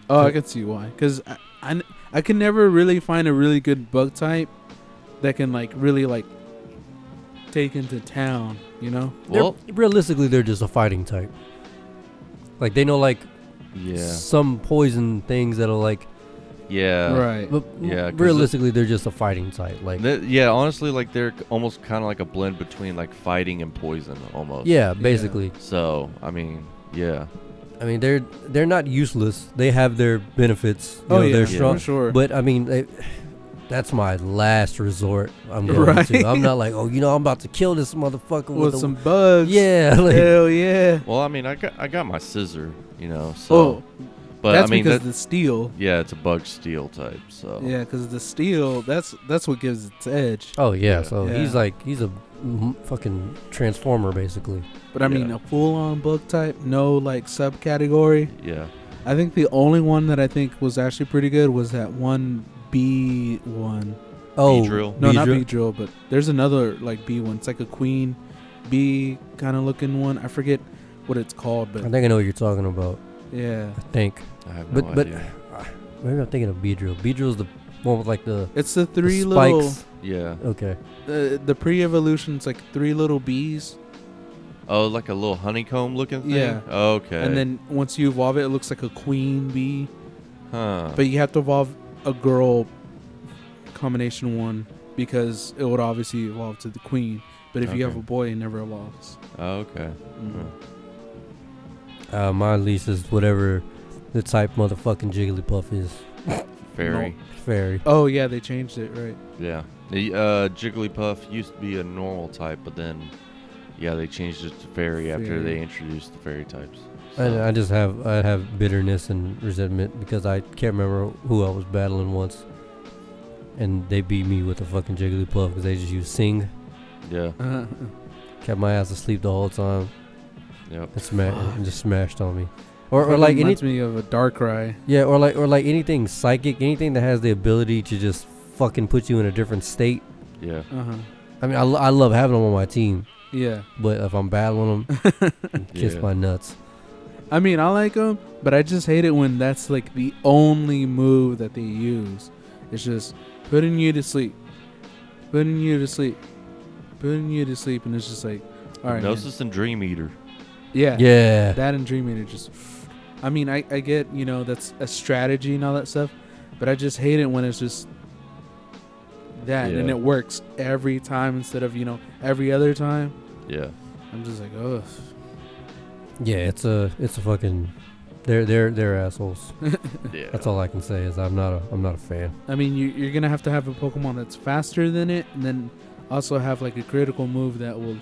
Speaker 2: Oh, I can see why. Because I can never really find a really good bug type that can really take into town.
Speaker 3: Well,
Speaker 1: Realistically, they're just a fighting type. Like they know like
Speaker 3: Yeah.
Speaker 1: some poison things that'll like.
Speaker 3: Yeah.
Speaker 2: Right.
Speaker 1: But
Speaker 3: Yeah, 'cause
Speaker 1: realistically, they're just a fighting type. Like.
Speaker 3: Yeah, honestly, like they're almost kind of like a blend between like fighting and poison, almost.
Speaker 1: Yeah, basically.
Speaker 3: So I mean, yeah.
Speaker 1: I mean, they're not useless. They have their benefits.
Speaker 2: Oh, yeah,
Speaker 1: they're strong.
Speaker 2: for sure.
Speaker 1: But I mean, that's my last resort. I'm going to. I'm not like, I'm about to kill this motherfucker
Speaker 2: with some bugs.
Speaker 1: Yeah. Like,
Speaker 2: hell yeah.
Speaker 3: Well, I mean, I got my scissor, so.
Speaker 2: Oh,
Speaker 3: but
Speaker 2: that's
Speaker 3: I mean,
Speaker 2: because the steel.
Speaker 3: Yeah, it's a bug steel type. So.
Speaker 2: Yeah, because the steel. That's what gives its edge.
Speaker 1: Oh yeah.
Speaker 3: Yeah.
Speaker 1: So
Speaker 2: Yeah.
Speaker 1: he's a fucking transformer basically.
Speaker 2: But I mean, a full-on bug type, no like subcategory.
Speaker 3: Yeah.
Speaker 2: I think the only one that I think was actually pretty good was that one bee one.
Speaker 1: Oh,
Speaker 3: Beedrill?
Speaker 2: No, not Beedrill, but there's another like bee one. It's like a queen bee kind of looking one. I forget what it's called,
Speaker 1: I
Speaker 2: but
Speaker 1: think I know what you're talking about.
Speaker 2: yeah,
Speaker 1: I think.
Speaker 3: I have no
Speaker 1: But
Speaker 3: idea.
Speaker 1: maybe I'm thinking of Beedrill. Beedrill's the one with like the
Speaker 2: it's the three
Speaker 1: spikes.
Speaker 3: Yeah.
Speaker 1: Okay.
Speaker 2: the pre-evolution. It's like 3 little bees,
Speaker 3: Oh, like a little honeycomb looking thing?
Speaker 2: Yeah.
Speaker 3: Okay.
Speaker 2: and then once you evolve it, it looks like a queen bee.
Speaker 3: Huh.
Speaker 2: But you have to evolve a girl combination one because it would obviously evolve to the queen. But if you have
Speaker 3: Okay.
Speaker 2: a boy, it never evolves.
Speaker 3: Okay.
Speaker 1: My least is whatever the type motherfucking Jigglypuff is.
Speaker 3: Fairy.
Speaker 1: Fairy.
Speaker 2: Oh yeah, they changed it, right?
Speaker 3: Yeah. The Jigglypuff used to be a normal type, but then, yeah, they changed it to fairy after
Speaker 2: Fairy.
Speaker 3: they introduced the fairy types.
Speaker 1: And I have bitterness and resentment because I can't remember who I was battling once, and they beat me with a fucking Jigglypuff because they just used Sing.
Speaker 3: Yeah.
Speaker 1: Kept my ass asleep the whole time.
Speaker 3: Yep.
Speaker 1: And just smashed on me. Or like any
Speaker 2: reminds me of a Darkrai.
Speaker 1: yeah, or like anything psychic, anything that has the ability to just fucking put you in a different state.
Speaker 3: Yeah.
Speaker 1: I mean, I love having them on my team,
Speaker 2: Yeah.
Speaker 1: but if I'm battling them, kiss
Speaker 3: Yeah.
Speaker 1: my nuts.
Speaker 2: I mean, I like them, but I just hate it when that's like the only move that they use. It's just putting you to sleep, putting you to sleep, putting you to sleep, and it's just like, all right.
Speaker 3: Hypnosis and Dream Eater.
Speaker 2: Yeah.
Speaker 1: Yeah.
Speaker 2: That and Dream Eater just. I mean, I get, that's a strategy and all that stuff, but I just hate it when it's just that and
Speaker 3: Yeah.
Speaker 2: it works every time instead of, every other time.
Speaker 3: Yeah.
Speaker 2: I'm just like, ugh.
Speaker 1: Yeah, it's a fucking they're assholes.
Speaker 3: Yeah.
Speaker 1: That's all I can say is I'm not a fan.
Speaker 2: I mean, you're going to have a Pokemon that's faster than it and then also have like a critical move that will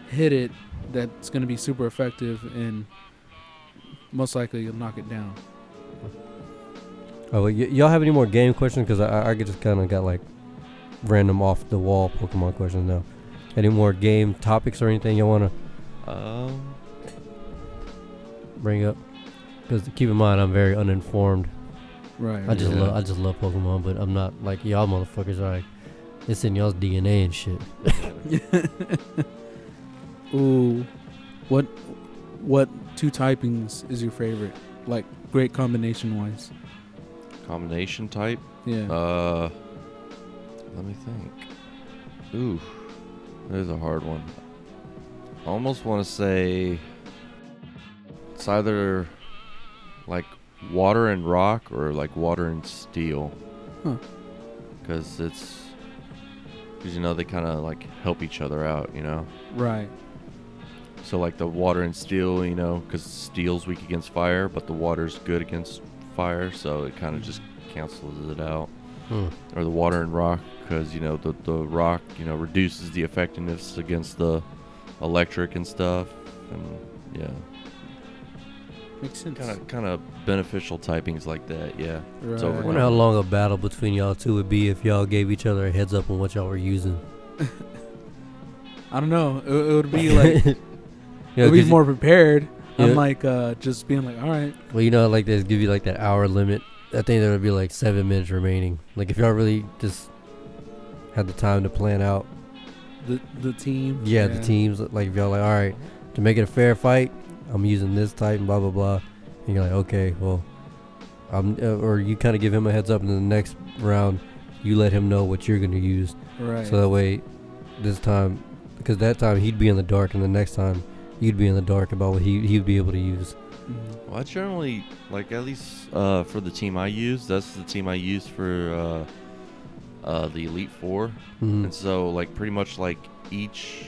Speaker 2: hit it that's going to be super effective and most likely you'll knock it down.
Speaker 1: Oh, y'all have any more game questions? Because I just kind of got like random off the wall Pokemon questions now. Any more game topics or anything you want to bring up? Because keep in mind I'm very uninformed.
Speaker 2: Right.
Speaker 1: I just love Pokemon, but I'm not like y'all motherfuckers are like it's in y'all's DNA and shit.
Speaker 2: Ooh, what 2 typings is your favorite? Like great combination wise.
Speaker 3: Combination type?
Speaker 2: Yeah.
Speaker 3: Let me think. Ooh, there's a hard one. I almost want to say it's either like water and rock or like water and steel.
Speaker 2: Huh.
Speaker 3: Because they kind of like help each other out,
Speaker 2: Right.
Speaker 3: So like the water and steel, because steel's weak against fire, but the water's good against fire, so it kind of just cancels it out. Or the water and rock, because the rock reduces the effectiveness against the electric and stuff, and yeah,
Speaker 2: Makes sense.
Speaker 3: kind of beneficial typings like that. Yeah.
Speaker 2: Right.
Speaker 1: I wonder how long a battle between y'all two would be if y'all gave each other a heads up on what y'all were using.
Speaker 2: I don't know. It would be like it
Speaker 1: Yeah,
Speaker 2: would be
Speaker 1: 'cause
Speaker 2: more prepared.
Speaker 1: Yeah.
Speaker 2: Unlike just being like, all right.
Speaker 1: well, like they give you like that hour limit. I think there would be like 7 minutes remaining. Like if y'all really just had the time to plan out.
Speaker 2: The team.
Speaker 1: Yeah, the teams. Like if y'all like, all right, to make it a fair fight, I'm using this type and blah blah blah. And you're like, okay, well, or you kind of give him a heads up, and then the next round, you let him know what you're gonna use.
Speaker 2: Right.
Speaker 1: So that way, this time, because that time he'd be in the dark, and the next time, you'd be in the dark about what he'd be able to use.
Speaker 3: Well, I generally, like, at least for the team I use, that's the team I use for the Elite Four.
Speaker 1: Mm-hmm.
Speaker 3: And so, like, pretty much, like, each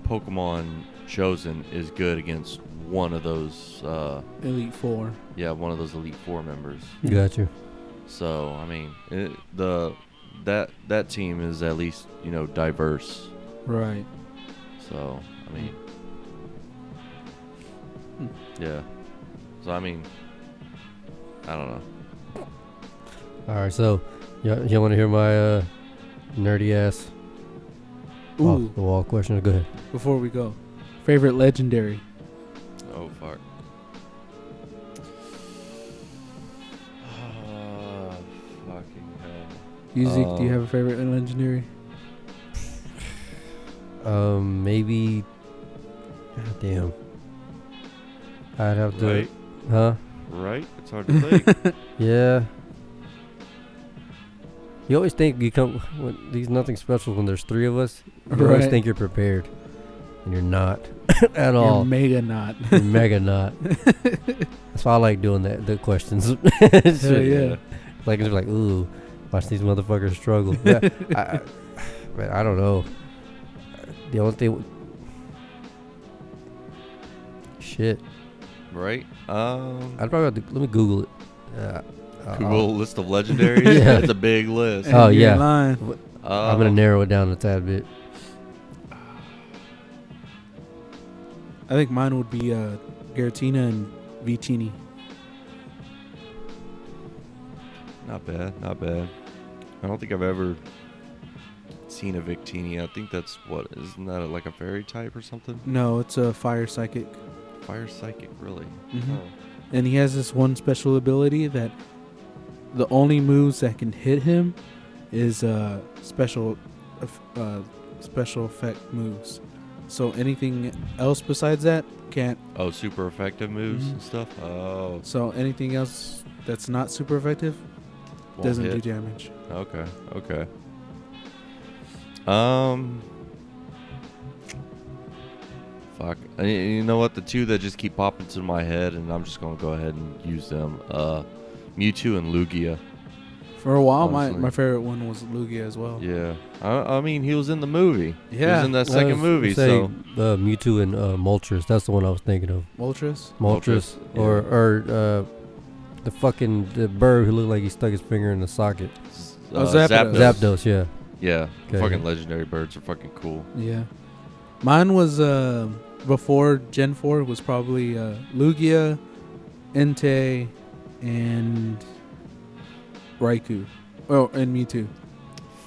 Speaker 3: Pokemon chosen is good against one of those
Speaker 2: Elite Four.
Speaker 3: Yeah, one of those Elite Four members.
Speaker 1: Got you.
Speaker 3: So, I mean, that team is at least, diverse.
Speaker 2: Right.
Speaker 3: So, I mean, yeah. So, I mean, I don't know.
Speaker 1: All right, so you want to hear my nerdy ass off
Speaker 2: Ooh.
Speaker 1: the wall question? Go ahead.
Speaker 2: Before we go, favorite legendary.
Speaker 3: Oh, fuck. Fucking hell.
Speaker 2: Music, do you have a favorite legendary?
Speaker 1: Maybe. God damn. I'd have to.
Speaker 3: Right?
Speaker 1: Huh?
Speaker 3: Right? It's hard to think.
Speaker 1: Yeah. You always think you come. There's nothing special when there's three of us. You always
Speaker 2: Right.
Speaker 1: think you're prepared, and you're not at all.
Speaker 2: You're mega not.
Speaker 1: You're mega not. That's why I like doing the questions.
Speaker 2: Hell yeah.
Speaker 1: Like it's like, ooh, watch these motherfuckers struggle. Yeah, man, I don't know. The only thing. Shit.
Speaker 3: Right?
Speaker 1: I'd probably have to, let me Google it.
Speaker 3: Google a list of legendaries?
Speaker 1: Yeah.
Speaker 3: It's a big list.
Speaker 1: Oh,
Speaker 2: You're
Speaker 1: yeah.
Speaker 2: in line.
Speaker 1: I'm gonna narrow it down a tad bit.
Speaker 2: I think mine would be Giratina and Victini.
Speaker 3: Not bad, not bad. I don't think I've ever seen a Victini. I think that's isn't that like a fairy type or something?
Speaker 2: No, it's a fire psychic.
Speaker 3: Fire psychic, really?
Speaker 2: Mhm.
Speaker 3: Oh.
Speaker 2: And he has this one special ability that the only moves that can hit him is special effect moves. So anything else besides that can't.
Speaker 3: Oh, super effective moves
Speaker 2: Mhm.
Speaker 3: and stuff? Oh.
Speaker 2: So anything else that's not super effective
Speaker 3: Won't
Speaker 2: doesn't
Speaker 3: hit.
Speaker 2: do damage.
Speaker 3: Okay, okay. Fuck. You know what? The two that just keep popping to my head, and I'm just gonna go ahead and use them. Mewtwo and Lugia.
Speaker 2: For a while,
Speaker 3: Honestly.
Speaker 2: my favorite one was Lugia as well.
Speaker 3: Yeah. I mean, he was in the movie. He
Speaker 2: Yeah.
Speaker 3: was in that second movie, so.
Speaker 1: Mewtwo and Moltres. That's the one I was thinking of.
Speaker 2: Moltres?
Speaker 1: Moltres,
Speaker 3: yeah.
Speaker 1: or the bird who looked like he stuck his finger in the socket.
Speaker 2: Zapdos.
Speaker 1: Zapdos, yeah.
Speaker 3: Yeah.
Speaker 1: Okay.
Speaker 3: Fucking legendary birds are fucking cool.
Speaker 2: Yeah. Mine was before Gen 4 was probably Lugia, Entei, and Raikou. Oh, and Mewtwo.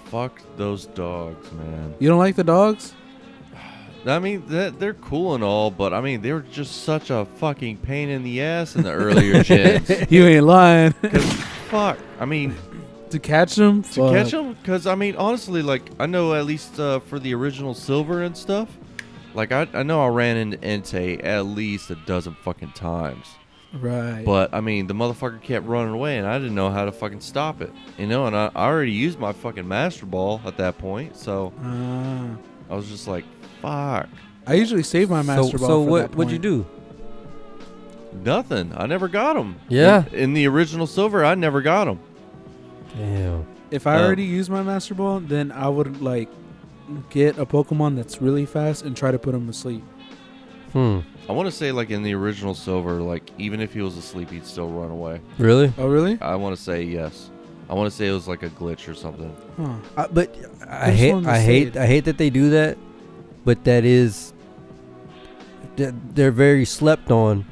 Speaker 3: Fuck those dogs, man.
Speaker 2: You don't like the dogs?
Speaker 3: I mean, they're cool and all, but I mean, they were just such a fucking pain in the ass in the earlier gens.
Speaker 2: You ain't lying.
Speaker 3: Fuck. I mean,
Speaker 2: To catch them?
Speaker 3: to catch them, because I mean, honestly, like I know at least for the original Silver and stuff, like I know I ran into Entei at least a dozen fucking times.
Speaker 2: Right.
Speaker 3: But I mean, the motherfucker kept running away, and I didn't know how to fucking stop it. And I already used my fucking Master Ball at that point, so I was just like, fuck.
Speaker 2: I usually save my Master Ball
Speaker 1: So
Speaker 2: for that
Speaker 1: what'd you
Speaker 2: point.
Speaker 1: do?
Speaker 3: Nothing. I never got him.
Speaker 1: Yeah?
Speaker 3: In the original Silver, I never got him.
Speaker 1: Damn.
Speaker 2: If I already used my Master Ball, then I would like get a Pokemon that's really fast and try to put him to sleep.
Speaker 3: I want to say, like, in the original Silver, like, even if he was asleep, he'd still run away.
Speaker 1: Really?
Speaker 2: Oh, really?
Speaker 3: I want to say yes. I want to say it was like a glitch or something.
Speaker 2: Huh.
Speaker 1: But I
Speaker 2: just
Speaker 1: hate
Speaker 2: wanted to
Speaker 1: I
Speaker 2: say
Speaker 1: hate
Speaker 2: it.
Speaker 1: I hate that they do that, but they're very slept on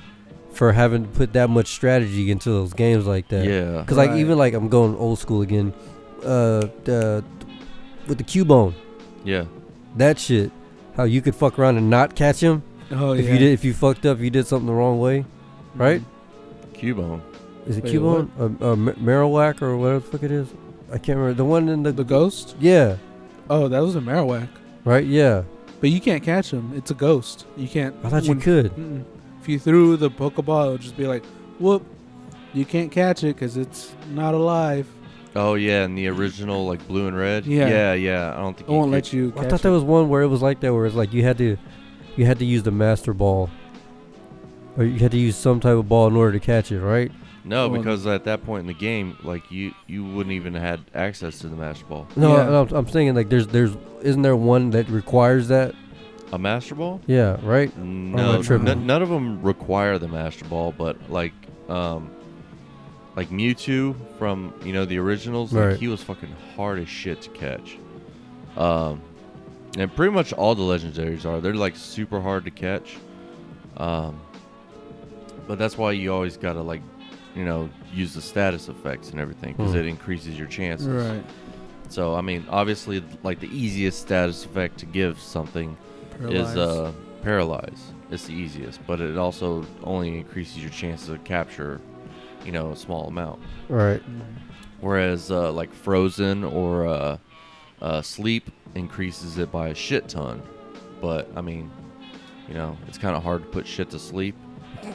Speaker 1: for having to put that much strategy into those games like that.
Speaker 3: Yeah.
Speaker 1: Because like
Speaker 2: Right.
Speaker 1: even like I'm going old school again, with the Cubone,
Speaker 3: Yeah.
Speaker 1: that shit, how you could fuck around and not catch him
Speaker 2: Oh,
Speaker 1: if
Speaker 2: yeah.
Speaker 1: you fucked up, you did something the wrong way, right?
Speaker 3: Cubone.
Speaker 1: Is it
Speaker 2: Wait,
Speaker 1: Cubone or Marowak or whatever the fuck it is? I can't remember the one in
Speaker 2: The ghost?
Speaker 1: yeah,
Speaker 2: Oh, that was a Marowak.
Speaker 1: right, yeah.
Speaker 2: But you can't catch him. It's a ghost. You can't.
Speaker 1: I thought you could.
Speaker 2: Mm-mm. If you threw the Pokeball, it would just be like, whoop. You can't catch it because it's not alive.
Speaker 3: Oh, yeah, in the original, like, blue and red?
Speaker 2: Yeah.
Speaker 3: Yeah. I don't think
Speaker 2: It won't
Speaker 3: could.
Speaker 2: let you
Speaker 1: I
Speaker 2: catch
Speaker 1: thought there was one where it was like that, where it's like you had to you had to use the Master Ball, or you had to use some type of ball in order to catch it, right?
Speaker 3: No, because at that point in the game, like you wouldn't even had access to the Master Ball.
Speaker 1: No, I'm saying like there's isn't there one that requires that?
Speaker 3: A Master Ball?
Speaker 1: Yeah, right.
Speaker 3: No, none of them require the Master Ball, but like Mewtwo from the originals,
Speaker 1: right.
Speaker 3: like he was fucking hard as shit to catch. And pretty much all the legendaries are. They're like super hard to catch. But that's why you always gotta like, use the status effects and everything because it increases your chances.
Speaker 2: Right.
Speaker 3: So I mean, obviously, like the easiest status effect to give something is paralyze. It's the easiest, but it also only increases your chances of capture, a small amount.
Speaker 1: Right.
Speaker 3: Whereas like frozen or sleep increases it by a shit ton. But I mean, it's kind of hard to put shit to sleep,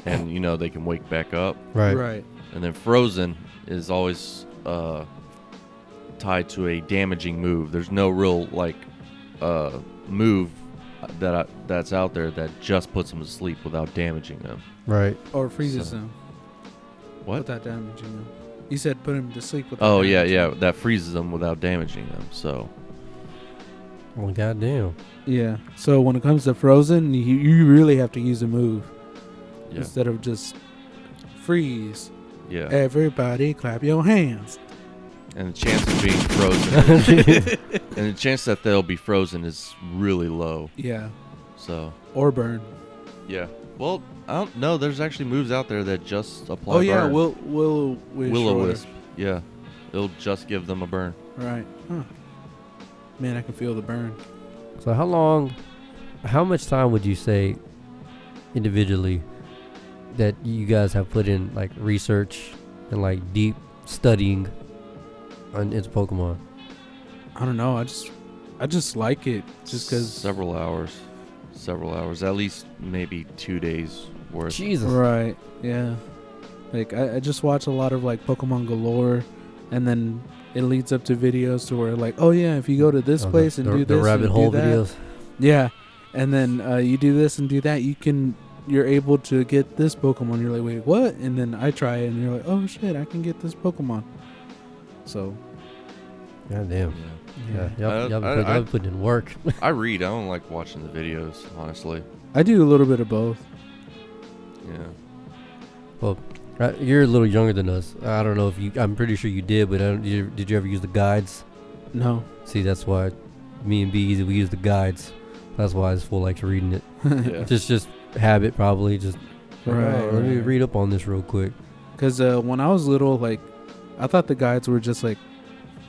Speaker 3: and they can wake back up.
Speaker 1: Right.
Speaker 2: Right.
Speaker 3: And then frozen is always tied to a damaging move. There's no real like move that's out there that just puts them to sleep without damaging them.
Speaker 1: Right.
Speaker 2: Or freezes them.
Speaker 3: What?
Speaker 2: Without damaging them. You said put him to sleep without
Speaker 3: Oh
Speaker 2: damaging
Speaker 3: yeah,
Speaker 2: them.
Speaker 3: that freezes them without damaging them. So.
Speaker 1: Well, goddamn.
Speaker 2: Yeah. So when it comes to frozen, you really have to use a move instead of just freeze.
Speaker 3: Yeah.
Speaker 2: Everybody clap your hands.
Speaker 3: And the chance of being frozen and the chance that they'll be frozen is really low.
Speaker 2: Yeah.
Speaker 3: So.
Speaker 2: Or burn.
Speaker 3: Yeah. Well, I don't know. There's actually moves out there that just apply.
Speaker 2: Oh yeah,
Speaker 3: burn.
Speaker 2: Will-O-Wisp.
Speaker 3: Yeah. It'll just give them a burn.
Speaker 2: Right. Huh. Man, I can feel the burn.
Speaker 1: So how much time would you say individually that you guys have put in like research and like deep studying into Pokemon?
Speaker 2: I don't know. I just like it just because.
Speaker 3: Several hours, at least maybe 2 days worth.
Speaker 1: Jesus.
Speaker 2: Right. Yeah. Like I just watch a lot of like Pokemon Galore, and then it leads up to videos to where like, oh yeah, if you go to this place and do this,
Speaker 1: the rabbit
Speaker 2: and
Speaker 1: hole
Speaker 2: do that,
Speaker 1: videos.
Speaker 2: yeah, and then you do this and do that, you're able to get this Pokemon. You're like, wait, what? And then I try it, and you're like, oh shit, I can get this Pokemon. So.
Speaker 1: God damn.
Speaker 2: Yeah.
Speaker 1: Y'all putting in work.
Speaker 3: I read. I don't like watching the videos, honestly.
Speaker 2: I do a little bit of both.
Speaker 3: Yeah.
Speaker 1: Well, you're a little younger than us. I don't know if you. I'm pretty sure you did, but did you ever use the guides?
Speaker 2: No.
Speaker 1: See, that's why me and B we use the guides. That's why this fool likes reading it.
Speaker 3: Yeah.
Speaker 1: just habit, probably. Just
Speaker 2: Right.
Speaker 1: Let me read up on this real quick.
Speaker 2: Because when I was little, like, I thought the guides were just like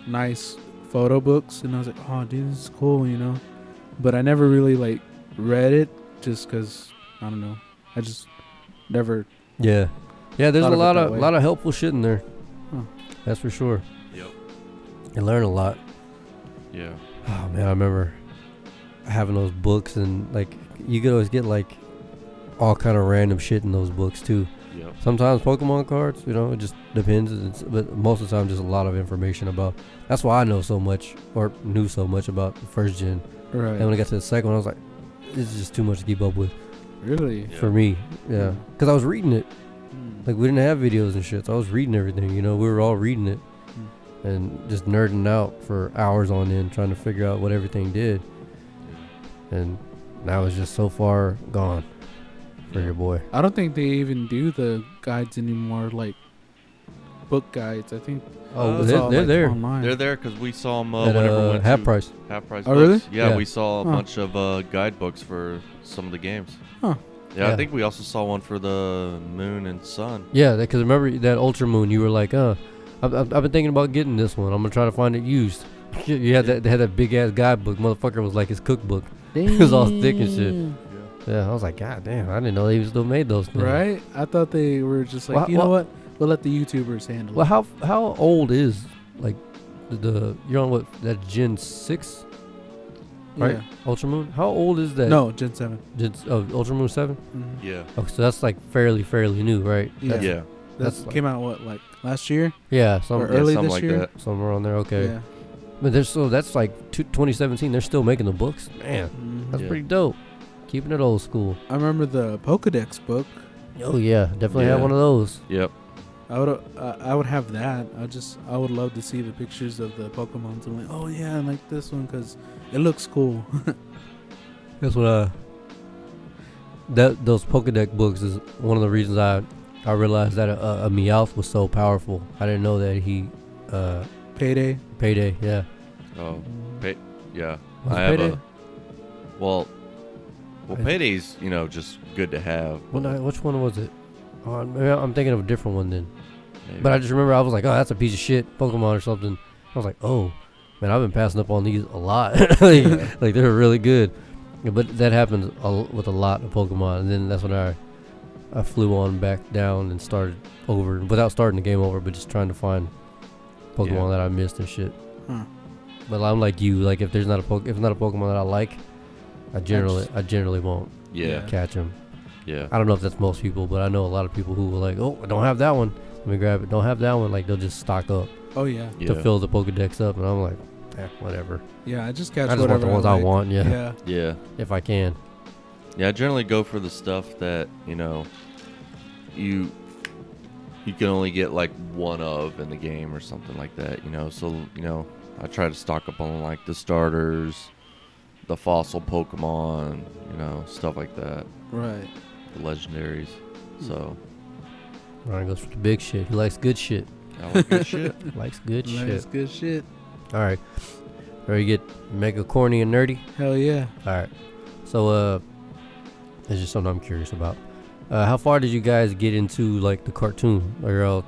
Speaker 2: nice photo books, and I was like, oh, dude, this is cool, But I never really like read it, just because I don't know. I just never.
Speaker 1: Yeah. There's a lot of helpful shit in there.
Speaker 2: Huh.
Speaker 1: That's for sure.
Speaker 3: Yep.
Speaker 1: You learn a lot.
Speaker 3: Yeah.
Speaker 1: Oh man, I remember having those books, and like you could always get like all kind of random shit in those books too.
Speaker 3: Yep.
Speaker 1: Sometimes Pokemon cards, it just depends. But most of the time, just a lot of information about. That's why I know so much, or knew so much about the first gen.
Speaker 2: Right.
Speaker 1: And when I got to the second one, I was like, this is just too much to keep up with.
Speaker 2: Really?
Speaker 1: For me, yeah. Because I was reading it. Like, we didn't have videos and shit, so I was reading everything, we were all reading it. And just nerding out for hours on end, trying to figure out what everything did. And now it's just so far gone for your boy.
Speaker 2: I don't think they even do the guides anymore, like book guides. I think.
Speaker 1: They're there.
Speaker 2: Online.
Speaker 3: They're there because we saw them
Speaker 1: At,
Speaker 3: whenever we went
Speaker 1: half
Speaker 3: to
Speaker 1: price.
Speaker 3: Half price.
Speaker 2: Oh,
Speaker 3: books.
Speaker 2: really?
Speaker 3: Yeah, we saw a bunch of guidebooks for some of the games.
Speaker 2: Huh.
Speaker 3: Yeah, I think we also saw one for the Moon and Sun.
Speaker 1: Yeah, because remember that Ultra Moon, you were like, I've been thinking about getting this one. I'm going to try to find it used. You had that, they had that big ass guidebook. Motherfucker was like his cookbook. It was all thick and shit. Yeah, I was like, God damn, I didn't know they still made those things.
Speaker 2: Right? I thought they were just like, you know what? We'll let the YouTubers handle it.
Speaker 1: Well, how old is, like, you're on what, that Gen 6? Right?
Speaker 2: Yeah.
Speaker 1: Ultra Moon? How old is that?
Speaker 2: No, Gen 7.
Speaker 1: Ultra Moon 7?
Speaker 2: Mm-hmm.
Speaker 3: Yeah.
Speaker 1: Oh, so that's like fairly new, right?
Speaker 3: Yeah.
Speaker 2: That came out, what, like last year?
Speaker 1: Yeah,
Speaker 2: early
Speaker 3: something
Speaker 2: this
Speaker 3: like
Speaker 2: year?
Speaker 3: that.
Speaker 1: Somewhere on there, okay.
Speaker 2: Yeah.
Speaker 1: But that's like 2017. They're still making the books. Man,
Speaker 2: Mm-hmm.
Speaker 1: that's pretty dope. Keeping it old school.
Speaker 2: I remember the Pokedex book.
Speaker 1: Oh yeah, definitely have
Speaker 3: Yeah.
Speaker 1: one of those.
Speaker 3: Yep.
Speaker 2: I would have that. I would love to see the pictures of the Pokemon. I'm like, oh yeah, I like this one because it looks cool.
Speaker 1: That's what those Pokedex books is one of the reasons I realized that a Meowth was so powerful. I didn't know that he
Speaker 2: Payday.
Speaker 1: yeah.
Speaker 3: Oh, yeah.
Speaker 1: Was
Speaker 3: I
Speaker 1: it
Speaker 3: have
Speaker 1: Payday?
Speaker 3: a. Well, Payday's just good to have.
Speaker 1: Which one was it? Oh, maybe I'm thinking of a different one then.
Speaker 3: Maybe.
Speaker 1: But I just remember I was like, oh, that's a piece of shit Pokemon or something. I was like, oh, man, I've been passing up on these a lot. like they're really good. Yeah, but that happens with a lot of Pokemon, and then that's when I flew on back down and started over without starting the game over, but just trying to find Pokemon that I missed and shit.
Speaker 2: Huh.
Speaker 1: But I'm like you, like if it's not a Pokemon that I like, I generally won't catch them.
Speaker 3: Yeah.
Speaker 1: I don't know if that's most people, but I know a lot of people who were like, oh, I don't have that one. Let me grab it. Don't have that one. Like they'll just stock up
Speaker 2: Oh yeah.
Speaker 1: to fill the Pokedex up, and I'm like, whatever.
Speaker 2: Yeah, I just catch
Speaker 1: I just want
Speaker 2: whatever
Speaker 1: the ones I
Speaker 2: like.
Speaker 1: want. Yeah,
Speaker 2: Yeah.
Speaker 3: Yeah.
Speaker 1: if I can.
Speaker 3: Yeah, I generally go for the stuff that, you can only get like one of in the game or something like that, So, I try to stock up on like the starters, the fossil Pokemon, stuff like that.
Speaker 2: Right.
Speaker 3: The legendaries. So,
Speaker 1: Ryan goes for the big shit. He likes good shit.
Speaker 3: I like good shit.
Speaker 1: Likes good
Speaker 2: That's
Speaker 1: shit.
Speaker 2: good shit.
Speaker 1: All right. Ready to get mega corny and nerdy?
Speaker 2: Hell yeah.
Speaker 1: All right. So, it's just something I'm curious about. How far did you guys get into like the cartoon? Are y'all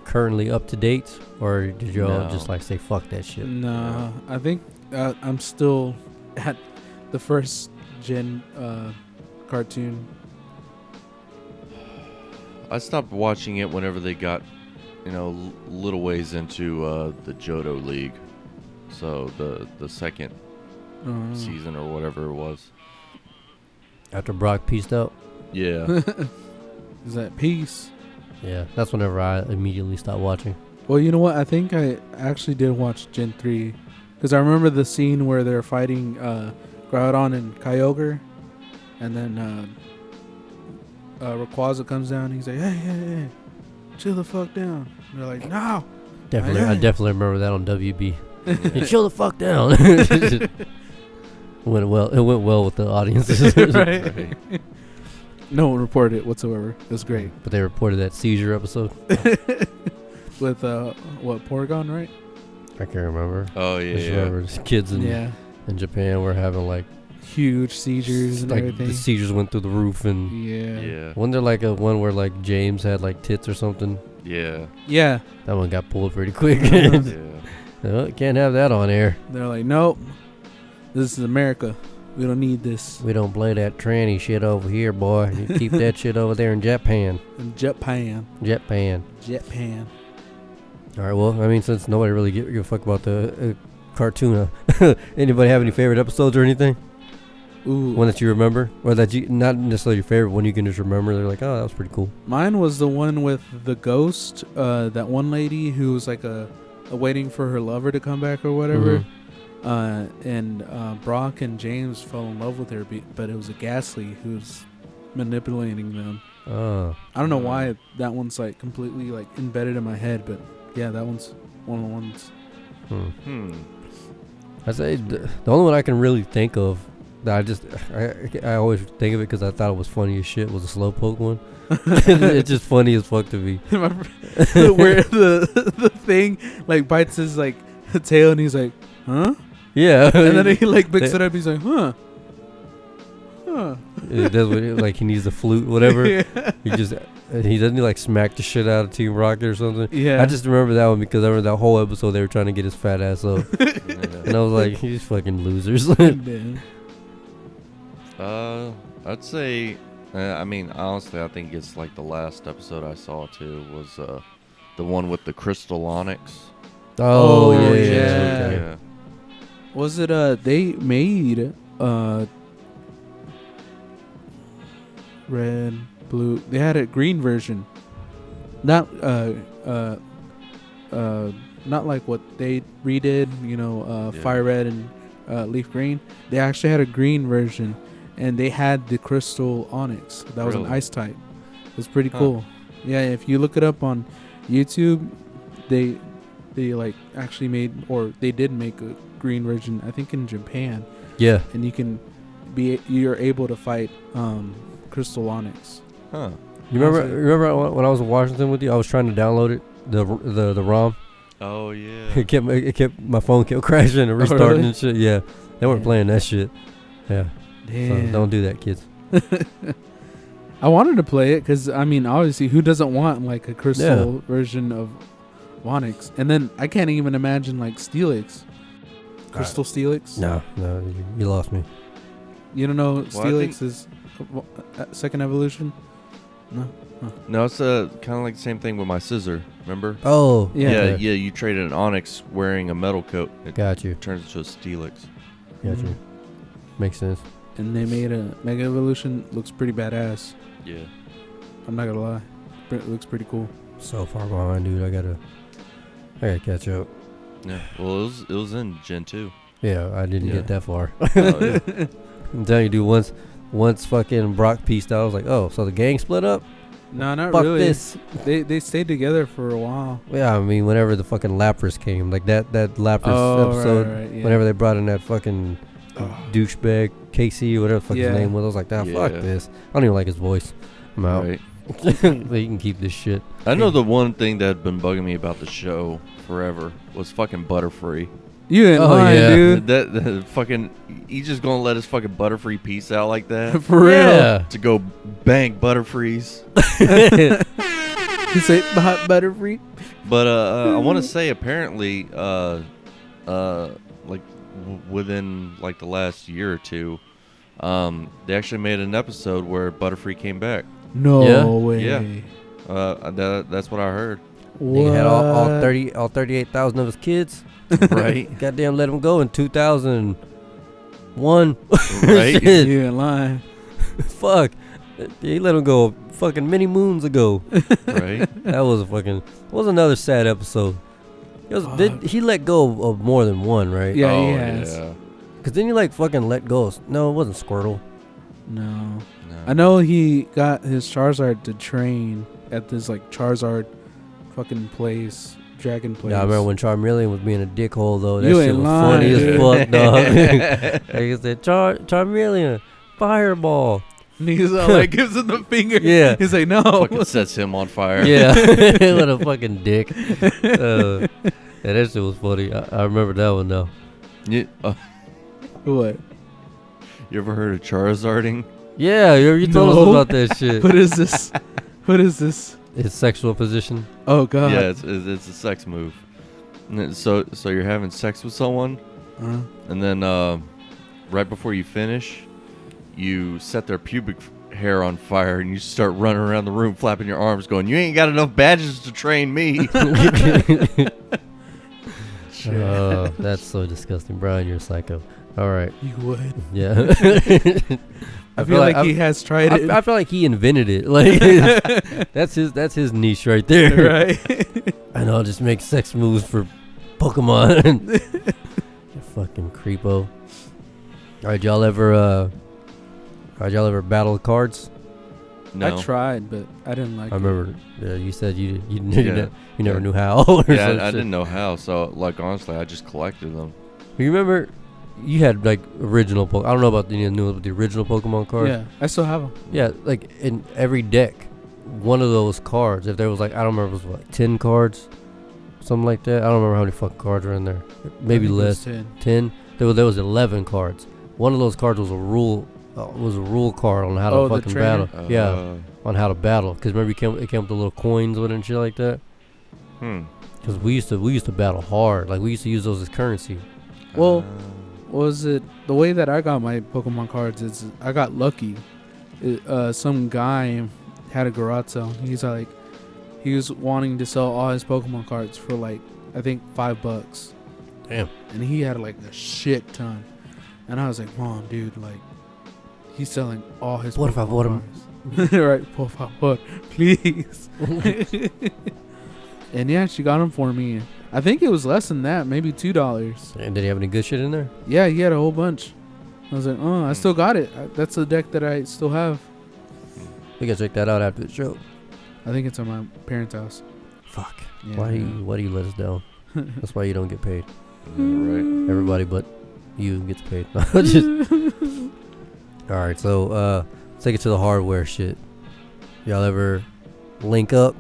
Speaker 1: currently up to date, or did y'all just like say fuck that shit?
Speaker 2: Nah, I think I'm still at the first gen cartoon.
Speaker 3: I stopped watching it whenever they got, little ways into the Johto League. So the second season or whatever it was.
Speaker 1: After Brock pieced out?
Speaker 3: Yeah.
Speaker 2: Is that peace?
Speaker 1: Yeah, that's whenever I immediately stopped watching.
Speaker 2: Well, you know what? I think I actually did watch Gen 3. Because I remember the scene where they're fighting Groudon and Kyogre. And then Rayquaza comes down and he's like, hey, chill the fuck down. And they're like, no.
Speaker 1: I definitely remember that on WB. Hey, chill the fuck down. It went well with the audiences.
Speaker 2: Right. No one reported it whatsoever. It was great.
Speaker 1: But they reported that seizure episode.
Speaker 2: With, Porygon, right?
Speaker 1: I can't remember.
Speaker 3: Oh,
Speaker 1: I just
Speaker 3: yeah.
Speaker 1: remember kids in Japan were having like
Speaker 2: Huge seizures and
Speaker 1: like
Speaker 2: everything.
Speaker 1: the seizures went through the roof, and
Speaker 3: Yeah.
Speaker 1: wasn't there like a one where like James had like tits or something?
Speaker 3: Yeah.
Speaker 2: Yeah.
Speaker 1: That one got pulled pretty quick.
Speaker 3: Yeah.
Speaker 1: Oh, can't have that on air.
Speaker 2: They're like, nope. This is America. We don't need this.
Speaker 1: We don't play that tranny shit over here, boy. You keep that shit over there in Japan.
Speaker 2: In Japan.
Speaker 1: Japan. All right. Well, I mean, since nobody really give a fuck about the cartoon, anybody have any favorite episodes or anything?
Speaker 2: Ooh.
Speaker 1: One that you remember, or that you not necessarily your favorite one you can just remember? They're like, oh, that was pretty cool.
Speaker 2: Mine was the one with the ghost. That one lady who was like a waiting for her lover to come back or whatever. And Brock and James fell in love with her, but it was a Ghastly who was manipulating them.
Speaker 1: Oh.
Speaker 2: I don't know why that one's like completely like embedded in my head, but yeah, that one's one of the ones.
Speaker 1: I say the only one I can really think of that I always think of it because I thought it was funny as shit was a Slowpoke one. It's just funny as fuck to me.
Speaker 2: Where the thing like bites his like tail and he's like, huh?
Speaker 1: Yeah.
Speaker 2: And then he like picks it up. He's like, huh.
Speaker 1: It does like he needs the flute, whatever.
Speaker 2: Yeah.
Speaker 1: He doesn't like smack the shit out of Team Rocket or something.
Speaker 2: Yeah.
Speaker 1: I just remember that one because I remember that whole episode they were trying to get his fat ass up, and I was like, these fucking losers.
Speaker 3: I'd say, I mean, honestly, I think it's like the last episode I saw too was the one with the Crystal Onyx.
Speaker 1: Oh yeah.
Speaker 3: Yeah.
Speaker 2: Was it they made red, blue. They had a green version. Not not like what they redid, Fire Red and Leaf Green. They actually had a green version, and they had the crystal onyx. That was an
Speaker 3: Really?
Speaker 2: ice type. It was pretty cool. Yeah, if you look it up on YouTube, they like actually made, or they did make a green version, I think in Japan,
Speaker 1: Yeah.
Speaker 2: and you're able to fight crystal onyx.
Speaker 3: Huh.
Speaker 1: You remember when I was in Washington with you? I was trying to download it, the ROM.
Speaker 3: Oh yeah.
Speaker 1: My phone kept crashing and restarting
Speaker 2: really?
Speaker 1: and shit. Yeah, they weren't playing that shit. Yeah,
Speaker 2: Damn.
Speaker 1: so don't do that, kids.
Speaker 2: I wanted to play it because, I mean, obviously, who doesn't want like a crystal version of Onyx? And then I can't even imagine like Steelix. Crystal Steelix?
Speaker 1: No, you lost me.
Speaker 2: You don't know
Speaker 3: Well,
Speaker 2: Steelix is second evolution? No?
Speaker 3: No, it's kind of like the same thing with my scissor. Remember?
Speaker 1: Oh,
Speaker 3: Yeah. You traded an Onyx wearing a metal coat. It
Speaker 1: got you.
Speaker 3: turns into a Steelix.
Speaker 1: Got you. Makes sense.
Speaker 2: And they made a Mega Evolution. Looks pretty badass.
Speaker 3: Yeah.
Speaker 2: I'm not gonna lie. It looks pretty cool.
Speaker 1: So far behind, dude. I gotta catch up.
Speaker 3: Yeah. Well, it was in Gen 2.
Speaker 1: Yeah, I didn't
Speaker 3: Yeah.
Speaker 1: get that far.
Speaker 3: Oh, yeah.
Speaker 1: I'm telling you, dude. Once fucking Brock pieced out, I was like, oh, so the gang split up?
Speaker 2: No, not
Speaker 1: Fuck
Speaker 2: really.
Speaker 1: this.
Speaker 2: They stayed together for a while.
Speaker 1: Yeah, I mean, whenever the fucking Lapras came, like that Lapras episode,
Speaker 2: right, yeah.
Speaker 1: whenever they brought in that fucking douchebag Casey, whatever the fuck his name was, I was like, fuck
Speaker 3: Yeah.
Speaker 1: this. I don't even like his voice. I'm out.
Speaker 3: Right.
Speaker 1: But you can keep this shit.
Speaker 3: I know the one thing that had been bugging me about the show forever was fucking Butterfree.
Speaker 2: You ain't
Speaker 1: Oh,
Speaker 2: lying,
Speaker 1: yeah.
Speaker 2: dude.
Speaker 3: That fucking, he's just gonna let his fucking Butterfree piece out like that
Speaker 2: For real.
Speaker 1: Yeah.
Speaker 3: to go bang Butterfrees.
Speaker 2: You say hot Butterfree?
Speaker 3: But I want to say apparently, within like the last year or two, they actually made an episode where Butterfree came back.
Speaker 2: No
Speaker 1: Yeah?
Speaker 2: way.
Speaker 3: Yeah. That's what I heard.
Speaker 1: Nigga had all 38,000 of his kids.
Speaker 3: Right.
Speaker 1: Goddamn, let him go in 2001.
Speaker 3: Right.
Speaker 1: Shit.
Speaker 2: You ain't lying.
Speaker 1: Fuck. He let him go fucking many moons ago.
Speaker 3: Right.
Speaker 1: That was another sad episode. He let go of more than one, right?
Speaker 2: Yeah,
Speaker 3: Oh,
Speaker 2: he has.
Speaker 3: yeah.
Speaker 1: Cause then he like fucking let go. No, it wasn't Squirtle.
Speaker 2: No.
Speaker 3: No.
Speaker 2: I know he got his Charizard to train at this like Charizard fucking place, dragon place.
Speaker 1: Yeah, I remember when Charmeleon was being a dickhole though. That
Speaker 2: You
Speaker 1: shit
Speaker 2: ain't
Speaker 1: was
Speaker 2: lying,
Speaker 1: funny
Speaker 2: dude.
Speaker 1: as fuck, dog. Like I said, Charmeleon, fireball.
Speaker 2: And he's like gives him the finger.
Speaker 1: Yeah.
Speaker 2: He's like, no.
Speaker 3: Fucking sets him on fire.
Speaker 1: Yeah, what a fucking dick. Yeah, that shit was funny. I remember that one though.
Speaker 2: What?
Speaker 3: You ever heard of Charizarding?
Speaker 1: Yeah, you told us
Speaker 2: No.
Speaker 1: about that shit.
Speaker 2: What is this? What is this?
Speaker 1: His sexual position.
Speaker 2: Oh god.
Speaker 3: Yeah, it's a sex move. And so you're having sex with someone, and then right before you finish, you set their pubic hair on fire, and you start running around the room flapping your arms, going, "You ain't got enough badges to train me."
Speaker 1: That's so disgusting, Brian. You're a psycho. All right.
Speaker 2: You would.
Speaker 1: Yeah.
Speaker 2: I feel like he has tried it.
Speaker 1: I feel like he invented it. Like that's his niche right there.
Speaker 2: Right.
Speaker 1: I know. Just make sex moves for Pokemon. You fucking creepo. All right, y'all ever battle cards?
Speaker 3: No.
Speaker 2: I tried, but I didn't like
Speaker 1: I remember you said you
Speaker 3: Yeah.
Speaker 1: never knew how. Or some
Speaker 3: Yeah, I
Speaker 1: shit.
Speaker 3: didn't know how. So, like, honestly, I just collected them.
Speaker 1: You remember you had like original Pokemon. I don't know about the new, but the original Pokemon
Speaker 2: it.
Speaker 1: cards.
Speaker 2: Yeah, I still have them.
Speaker 1: Yeah, like in every deck, one of those cards. If there was like, I don't remember, it was like 10 cards, something like that. I don't remember how many fucking cards were in there. Maybe less. 10. There was 11 cards. One of those cards was a rule card on how to
Speaker 2: the
Speaker 1: fucking
Speaker 2: trainer?
Speaker 1: battle. Yeah, on how to battle. Because remember, it came with the little coins with it and shit like that. Because we used to battle hard. Like we used to use those as currency.
Speaker 2: Well, was it the way that I got my Pokemon cards? Is I got lucky. Some guy had a garage sale. He was wanting to sell all his Pokemon cards for like I think $5.
Speaker 1: Damn.
Speaker 2: And he had like a shit ton. And I was like, "Mom, dude, like he's selling all his
Speaker 1: What if I bought him?"
Speaker 2: cards." Right, por favor, please. And yeah, she got them for me. I think it was less than that, maybe $2.
Speaker 1: And did he have any good shit in there?
Speaker 2: Yeah, he had a whole bunch. I was like, oh, I still got it. That's the deck that I still have.
Speaker 1: We can check that out after the show.
Speaker 2: I think it's at my parents' house.
Speaker 1: Fuck.
Speaker 2: Yeah,
Speaker 1: Why do you let us down? That's why you don't get paid.
Speaker 3: Yeah, right.
Speaker 1: Everybody but you gets paid. Just all right. So let's take it to the hardware shit. Y'all ever link up?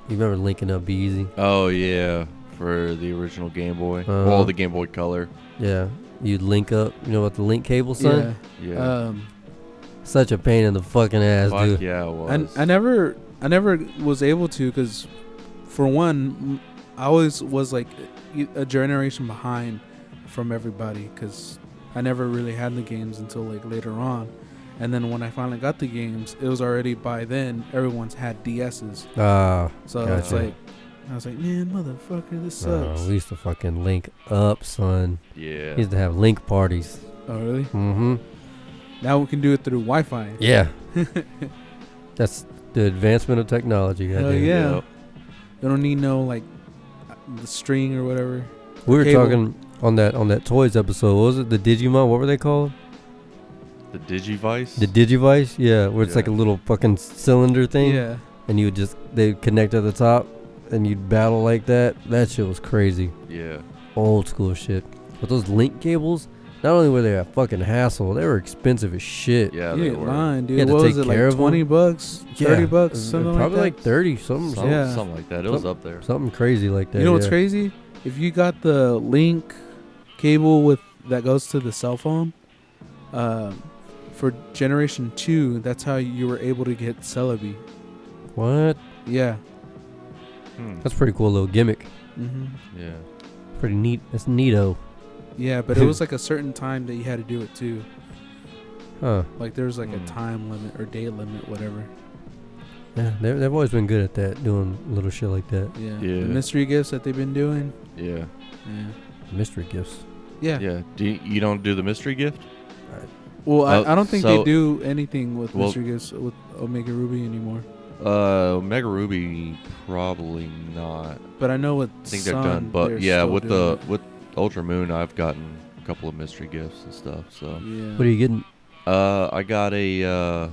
Speaker 1: You remember linking up Be Easy?
Speaker 3: Oh yeah, for the original Game Boy.
Speaker 1: Uh-huh.
Speaker 3: The Game Boy Color.
Speaker 1: Yeah. You'd link up. You know what the link cable, son?
Speaker 3: Yeah.
Speaker 1: Such a pain in the fucking ass,
Speaker 3: Fuck
Speaker 1: dude.
Speaker 3: yeah, it was.
Speaker 2: I never was able to because, for one, I always was like a generation behind from everybody because I never really had the games until like later on. And then when I finally got the games, it was already by then everyone's had DSs. So
Speaker 1: gotcha.
Speaker 2: it's like, I was like, man, motherfucker, this sucks.
Speaker 1: We used to fucking link up, son.
Speaker 3: Yeah.
Speaker 1: We used to have link parties.
Speaker 2: Oh, really?
Speaker 1: Mm-hmm.
Speaker 2: Now we can do it through Wi-Fi.
Speaker 1: Yeah. That's the advancement of technology.
Speaker 2: Hell
Speaker 1: goddamn.
Speaker 2: yeah.
Speaker 3: Yep.
Speaker 2: You don't need no like the string or whatever.
Speaker 1: We were
Speaker 2: Cable.
Speaker 1: talking on that toys episode. What was it? The Digimon? What were they called?
Speaker 3: The Digivice.
Speaker 1: The Digivice? Yeah, where it's like a
Speaker 3: Yeah.
Speaker 1: little fucking cylinder thing.
Speaker 2: Yeah.
Speaker 1: And you would they connect at the top and you'd battle like that. That shit was crazy.
Speaker 3: Yeah.
Speaker 1: Old school shit. But those link cables, not only were they a fucking hassle, they were expensive as shit.
Speaker 3: Yeah,
Speaker 2: You
Speaker 3: they
Speaker 2: ain't
Speaker 3: were.
Speaker 2: lying, dude.
Speaker 1: You had to
Speaker 2: What was
Speaker 1: take
Speaker 2: it,
Speaker 1: care
Speaker 2: like
Speaker 1: of 'em.
Speaker 2: $20, $30, something
Speaker 1: Probably
Speaker 2: like
Speaker 1: like
Speaker 2: that?
Speaker 1: 30, something
Speaker 2: Yeah.
Speaker 3: Something like that. It was up there.
Speaker 1: something crazy like that.
Speaker 2: You know what's
Speaker 1: yeah.
Speaker 2: crazy? If you got the link cable that goes to the cell phone, for Generation 2, that's how you were able to get Celebi.
Speaker 1: What?
Speaker 2: Yeah.
Speaker 1: That's a pretty cool little gimmick.
Speaker 2: Mm-hmm.
Speaker 3: Yeah.
Speaker 1: Pretty neat. That's neato.
Speaker 2: Yeah, but it was like a certain time that you had to do it too.
Speaker 1: Huh.
Speaker 2: Like there was like a time limit or day limit, whatever.
Speaker 1: Yeah, they've always been good at that, doing little shit like that.
Speaker 2: Yeah.
Speaker 3: Yeah.
Speaker 2: The mystery gifts that they've been doing.
Speaker 3: Yeah.
Speaker 2: Yeah.
Speaker 1: Mystery gifts.
Speaker 2: Yeah.
Speaker 3: Yeah. You don't do the mystery gift?
Speaker 2: Well, I don't think
Speaker 3: so-
Speaker 2: they do anything with
Speaker 3: well-
Speaker 2: mystery gifts with Omega Ruby anymore.
Speaker 3: Omega Ruby probably not.
Speaker 2: But I know with
Speaker 3: I think
Speaker 2: Sun,
Speaker 3: they're done. But yeah,
Speaker 2: still
Speaker 3: with
Speaker 2: doing
Speaker 3: with Ultra Moon, I've gotten a couple of mystery gifts and stuff. So
Speaker 2: it. Yeah.
Speaker 1: What are you getting?
Speaker 3: I got a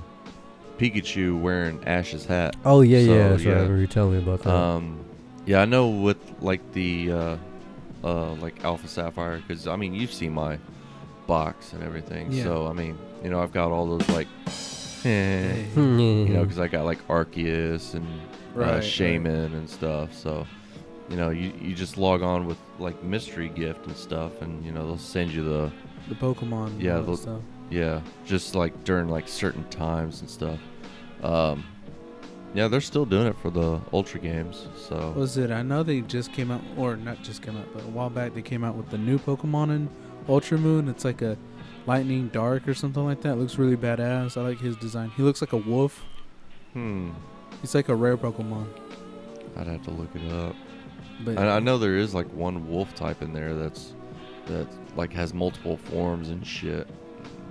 Speaker 3: Pikachu wearing Ash's hat.
Speaker 1: Oh yeah,
Speaker 3: So,
Speaker 1: yeah. That's right. I
Speaker 3: yeah.
Speaker 1: remember you telling me about that.
Speaker 3: Yeah, I know with like the like Alpha Sapphire, because I mean you've seen my box and everything.
Speaker 2: Yeah.
Speaker 3: So I mean, you know, I've got all those like,
Speaker 2: Hey.
Speaker 3: you know, because I got like Arceus and
Speaker 2: Right,
Speaker 3: Shaman and stuff. So you know, you just log on with like mystery gift and stuff, and you know they'll send you the
Speaker 2: Pokemon. and
Speaker 3: Yeah,
Speaker 2: all that
Speaker 3: those-
Speaker 2: stuff.
Speaker 3: just like during like certain times and stuff. Yeah, they're still doing it for the Ultra games. So
Speaker 2: Was it? I know they just came out, or not just came out, but a while back they came out with the new Pokemon in Ultra Moon. It's like a Lightning Dark or something like that. It looks really badass. I like his design. He looks like a wolf. He's like a rare Pokemon.
Speaker 3: I'd have to look it up.
Speaker 2: But
Speaker 3: I know there is like one wolf type in there that like has multiple forms and shit.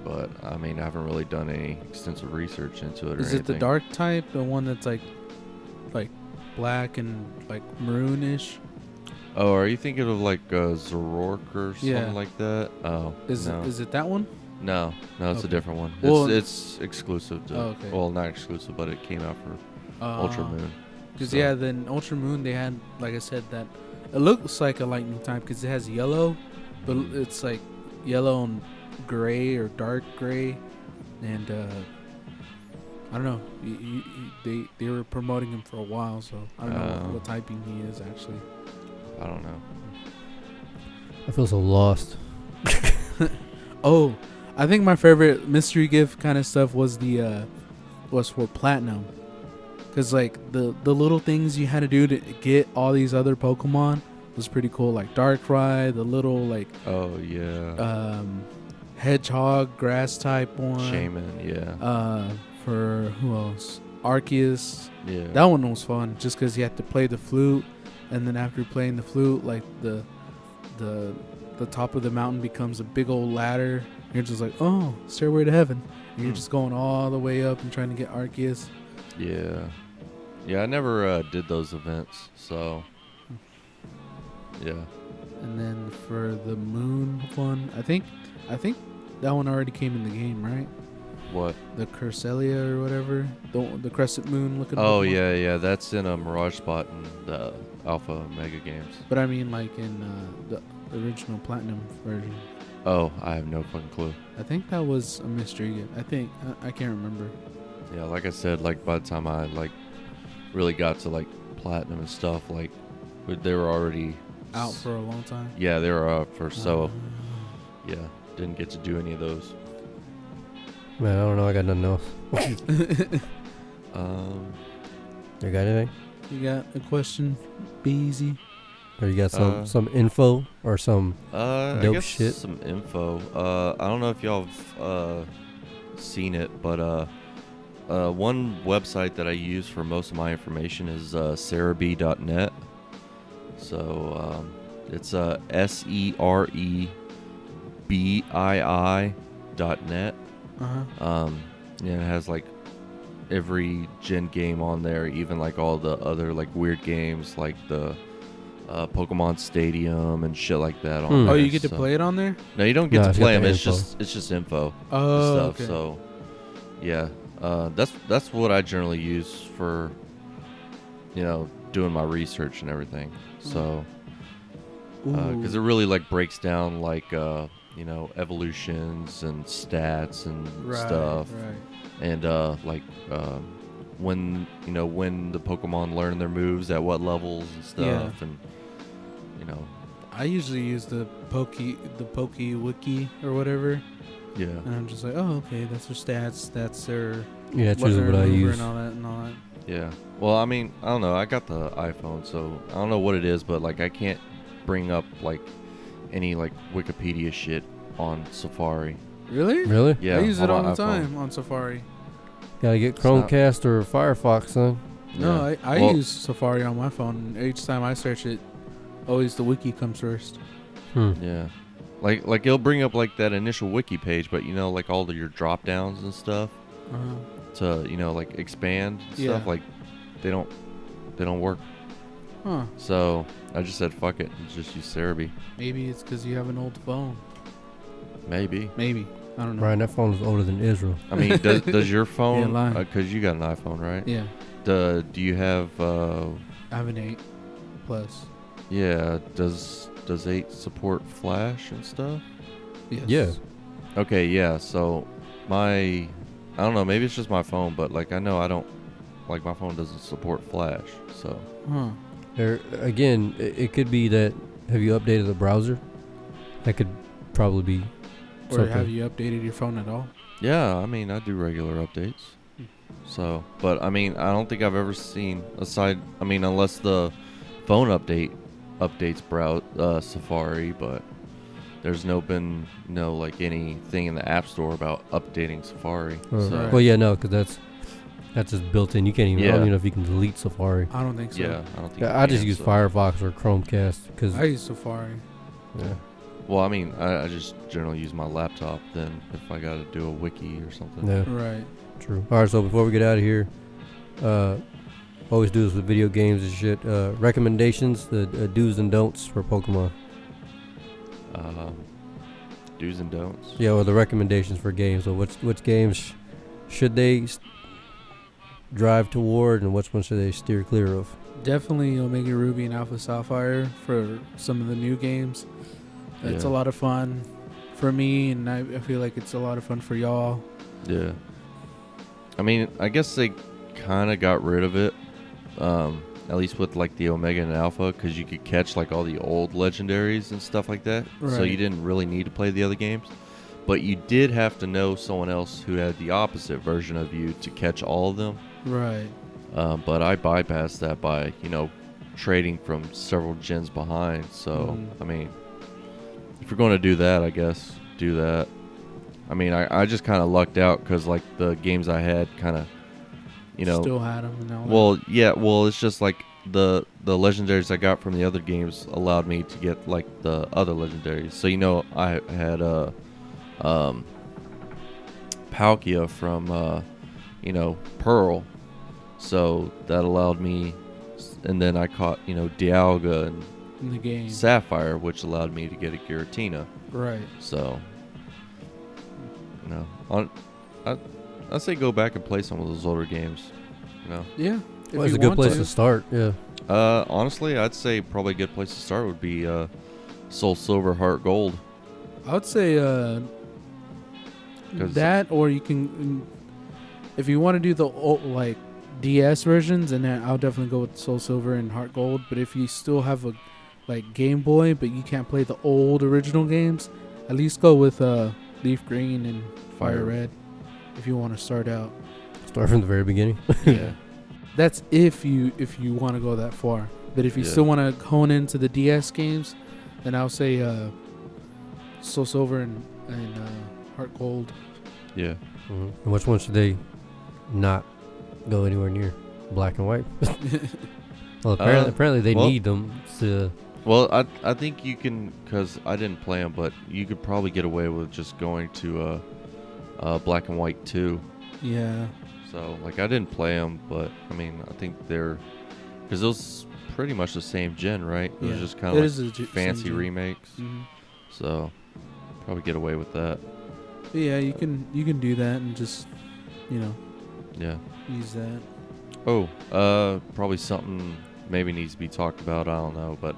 Speaker 3: But I mean, I haven't really done any extensive research into it.
Speaker 2: is
Speaker 3: or
Speaker 2: it the
Speaker 3: anything.
Speaker 2: dark type, the one that's like black and like maroonish?
Speaker 3: Oh, are you thinking of like Zoroark or something
Speaker 2: Yeah.
Speaker 3: like that? Oh,
Speaker 2: Is it that one?
Speaker 3: No, it's a
Speaker 2: Okay.
Speaker 3: different one.
Speaker 2: Well-
Speaker 3: It's exclusive to.
Speaker 2: Oh, okay.
Speaker 3: Well, not exclusive, but it came out for Ultra Moon.
Speaker 2: Because
Speaker 3: So-
Speaker 2: yeah, then Ultra Moon they had, like I said, that it looks like a lightning type because it has yellow, but it's like yellow and gray or dark gray, and I don't know. They were promoting him for a while, so I don't know what typing he is actually.
Speaker 3: I don't know.
Speaker 1: I feel so lost.
Speaker 2: Oh, I think my favorite mystery gift kind of stuff was was for Platinum, because like the little things you had to do to get all these other Pokemon was pretty cool. Like Darkrai, the little like
Speaker 3: Oh yeah.
Speaker 2: Hedgehog grass type one.
Speaker 3: Shaman, yeah.
Speaker 2: For who else? Arceus.
Speaker 3: Yeah.
Speaker 2: That one was fun just because you had to play the flute, and then after playing the flute, like the top of the mountain becomes a big old ladder. You're just like, oh, Stairway to Heaven. And you're just going all the way up and trying to get Arceus.
Speaker 3: Yeah. Yeah, I never did those events, so yeah.
Speaker 2: And then for the moon one, I think That one already came in the game, right?
Speaker 3: What?
Speaker 2: The Curselia or whatever, the crescent moon looking.
Speaker 3: Oh
Speaker 2: Pokemon.
Speaker 3: yeah, that's in a Mirage Spot in the Alpha Omega games.
Speaker 2: But I mean, like in the original Platinum version.
Speaker 3: Oh, I have no fucking clue.
Speaker 2: I think that was a mystery gift. I think I can't remember.
Speaker 3: Yeah, like I said, like by the time I like really got to like Platinum and stuff, like they were already
Speaker 2: Out for a long time.
Speaker 3: Yeah, they were out for yeah, didn't get to do any of those.
Speaker 1: Man, I don't know. I got nothing else. You got anything?
Speaker 2: You got a question, Beezy?
Speaker 1: Or you got some info or some
Speaker 3: I
Speaker 1: dope
Speaker 3: guess
Speaker 1: shit?
Speaker 3: some info. I don't know if y'all have seen it, but one website that I use for most of my information is cerebii.net. So it's SEREBII.net. Yeah, it has like every gen game on there, even like all the other like weird games like the Pokemon Stadium and shit like that on there.
Speaker 2: Oh, you get to play it on there?
Speaker 3: No, you don't get to play them. It's
Speaker 1: info.
Speaker 3: just info
Speaker 2: Oh,
Speaker 3: and stuff.
Speaker 2: okay.
Speaker 3: So yeah, that's what I generally use for doing my research and everything. So because it really like breaks down like evolutions and stats and stuff.
Speaker 2: Right.
Speaker 3: And when the Pokemon learn their moves at what levels and stuff. And
Speaker 2: I usually use the Poke Wiki or whatever.
Speaker 3: Yeah.
Speaker 2: And I'm just like, oh, okay, that's their stats. That's their
Speaker 1: Yeah, that's usually what I use.
Speaker 2: And all that.
Speaker 3: Yeah. Well, I mean, I don't know. I got the iPhone, so I don't know what it is, but like I can't bring up like any like Wikipedia shit on Safari.
Speaker 2: Really?
Speaker 1: Really?
Speaker 3: Yeah.
Speaker 2: I use it all the
Speaker 3: iPhone.
Speaker 2: time on Safari.
Speaker 1: Gotta get Chromecast or Firefox, son.
Speaker 3: Yeah.
Speaker 2: No, I
Speaker 3: Well,
Speaker 2: use Safari on my phone. Each time I search it, always the wiki comes first.
Speaker 3: Yeah. Like it'll bring up like that initial wiki page, but like all of your drop downs and stuff to like expand and stuff, like they don't work.
Speaker 2: Huh.
Speaker 3: So I just said fuck it and just use Cerebii.
Speaker 2: Maybe it's because you have an old phone.
Speaker 3: Maybe.
Speaker 2: I don't know.
Speaker 1: Ryan, that phone is older than Israel.
Speaker 3: I mean, does your phone?
Speaker 2: lying.
Speaker 3: Because you got an iPhone, right?
Speaker 2: Yeah.
Speaker 3: Do you have?
Speaker 2: I have an 8 Plus.
Speaker 3: Yeah. Does 8 support Flash and stuff?
Speaker 2: Yes.
Speaker 1: Yeah.
Speaker 3: Okay. Yeah. So I don't know. Maybe it's just my phone, but like I know I don't. Like my phone doesn't support Flash, so.
Speaker 2: Huh.
Speaker 1: There again, it could be that. Have you updated the browser? That could probably be.
Speaker 2: Or
Speaker 1: something.
Speaker 2: have you updated your phone at all?
Speaker 3: Yeah, I mean, I do regular updates. So, but I mean, I don't think I've ever seen unless the phone updates Safari, but there's been like anything in the App Store about updating Safari. So.
Speaker 2: Right.
Speaker 1: Well, yeah, no, because that's just built in. You can't even. I don't even know if you can delete Safari.
Speaker 2: I don't think so.
Speaker 3: Yeah, I don't think.
Speaker 1: Yeah, I just use Firefox or Chromecast because.
Speaker 2: I use Safari.
Speaker 1: Yeah.
Speaker 3: Well, I mean, I just generally use my laptop then if I got to do a wiki or something.
Speaker 1: Yeah.
Speaker 2: Right.
Speaker 1: True. All right, so before we get out of here, always do this with video games and shit. Recommendations, the do's and don'ts for Pokemon.
Speaker 3: Do's and don'ts.
Speaker 1: Yeah, or the recommendations for games. So which games should they drive toward, and which ones should they steer clear of?
Speaker 2: Definitely Omega Ruby and Alpha Sapphire for some of the new games. It's a lot of fun for me, and I feel like it's a lot of fun for y'all.
Speaker 3: Yeah. I mean, I guess they kind of got rid of it, at least with like the Omega and Alpha, because you could catch like all the old Legendaries and stuff like that.
Speaker 2: Right.
Speaker 3: So you didn't really need to play the other games. But you did have to know someone else who had the opposite version of you to catch all of them.
Speaker 2: Right.
Speaker 3: But I bypassed that by, trading from several gens behind. So, I mean, if you're going to do that, I guess do that. I mean, I just kind of lucked out because, like, the games I had kind of,
Speaker 2: Still had them and all that.
Speaker 3: Well, yeah, it's just like the Legendaries I got from the other games allowed me to get, like, the other Legendaries. So, I had Palkia from, Pearl. So that allowed me, and then I caught, Dialga and
Speaker 2: in the game.
Speaker 3: Sapphire, which allowed me to get a Giratina.
Speaker 2: Right.
Speaker 3: So, I'd say go back and play some of those older games.
Speaker 2: Yeah.
Speaker 1: Well, it's a good place to start. Yeah.
Speaker 3: Honestly, I'd say probably a good place to start would be Soul Silver, Heart Gold.
Speaker 2: I would say that, or you can, if you want to do the old, like DS versions, and then I'll definitely go with Soul Silver and Heart Gold. But if you still have a like Game Boy, but you can't play the old original games, at least go with Leaf Green and Fire Red if you want to start out.
Speaker 1: Start from the very beginning.
Speaker 2: Yeah. That's if you want to go that far. But if you still want to hone into the DS games, then I'll say Soul Silver and Heart Gold.
Speaker 3: Yeah.
Speaker 1: Mm-hmm. And which one should they not go anywhere near? Black and white. Well, apparently they need them to.
Speaker 3: Well, I think you can, because I didn't play them, but you could probably get away with just going to Black and White 2.
Speaker 2: Yeah.
Speaker 3: So, like, I didn't play them, but, I mean, I think they're... Because those pretty much the same gen, right? It was just kind of like fancy remakes.
Speaker 2: Mm-hmm.
Speaker 3: So, probably get away with that.
Speaker 2: But yeah, you can do that and just, use that.
Speaker 3: Oh, probably something maybe needs to be talked about. I don't know, but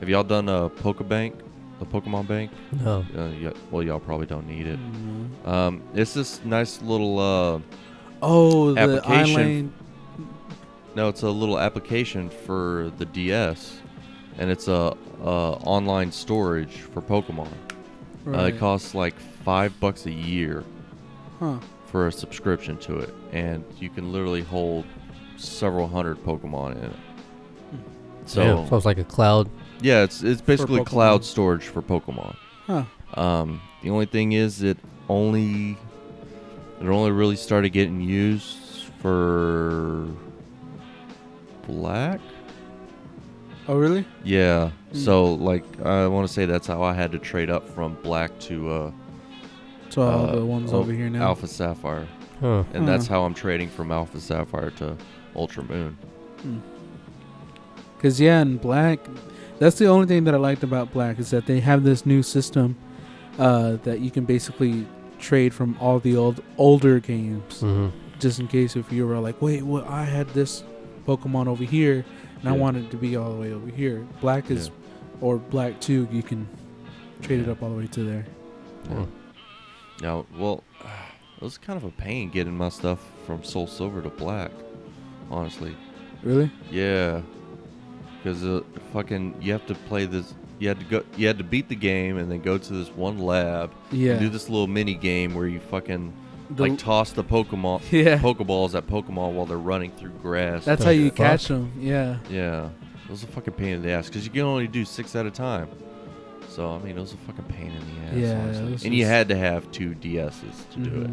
Speaker 3: have y'all done a Pokebank, the Pokemon Bank?
Speaker 1: No.
Speaker 3: Well, y'all probably don't need it.
Speaker 2: Mm-hmm.
Speaker 3: It's this nice little
Speaker 2: the
Speaker 3: application.
Speaker 2: island.
Speaker 3: No, it's a little application for the DS, and it's a online storage for Pokemon.
Speaker 2: Right.
Speaker 3: It costs like $5 a year for a subscription to it, and you can literally hold several hundred Pokemon in it. So
Speaker 1: it's like a cloud.
Speaker 3: Yeah, it's basically cloud storage for Pokemon.
Speaker 2: Huh.
Speaker 3: The only thing is it only really started getting used for Black.
Speaker 2: Oh, really?
Speaker 3: Yeah. So like I want to say that's how I had to trade up from Black to
Speaker 2: all the ones over here now.
Speaker 3: Alpha Sapphire.
Speaker 1: Huh.
Speaker 3: And that's how I'm trading from Alpha Sapphire to Ultra Moon.
Speaker 2: Because, in Black, that's the only thing that I liked about Black is that they have this new system that you can basically trade from all the older games.
Speaker 1: Mm-hmm.
Speaker 2: Just in case if you were like, wait, well, I had this Pokemon over here, and I wanted it to be all the way over here. Black is, or Black 2, you can trade it up all the way to there.
Speaker 3: Yeah. Now, well, it was kind of a pain getting my stuff from Soul Silver to Black, honestly.
Speaker 2: Really?
Speaker 3: Yeah, because you have to play this. You had to beat the game and then go to this one lab.
Speaker 2: Yeah.
Speaker 3: And do this little mini game where you fucking toss the Pokeballs at Pokemon while they're running through grass.
Speaker 2: That's how you catch them. Yeah.
Speaker 3: Yeah, it was a fucking pain in the ass because you can only do 6 at a time. So I mean, it was a fucking pain in the ass.
Speaker 2: Yeah,
Speaker 3: honestly. And you had to have 2 DSs to do it.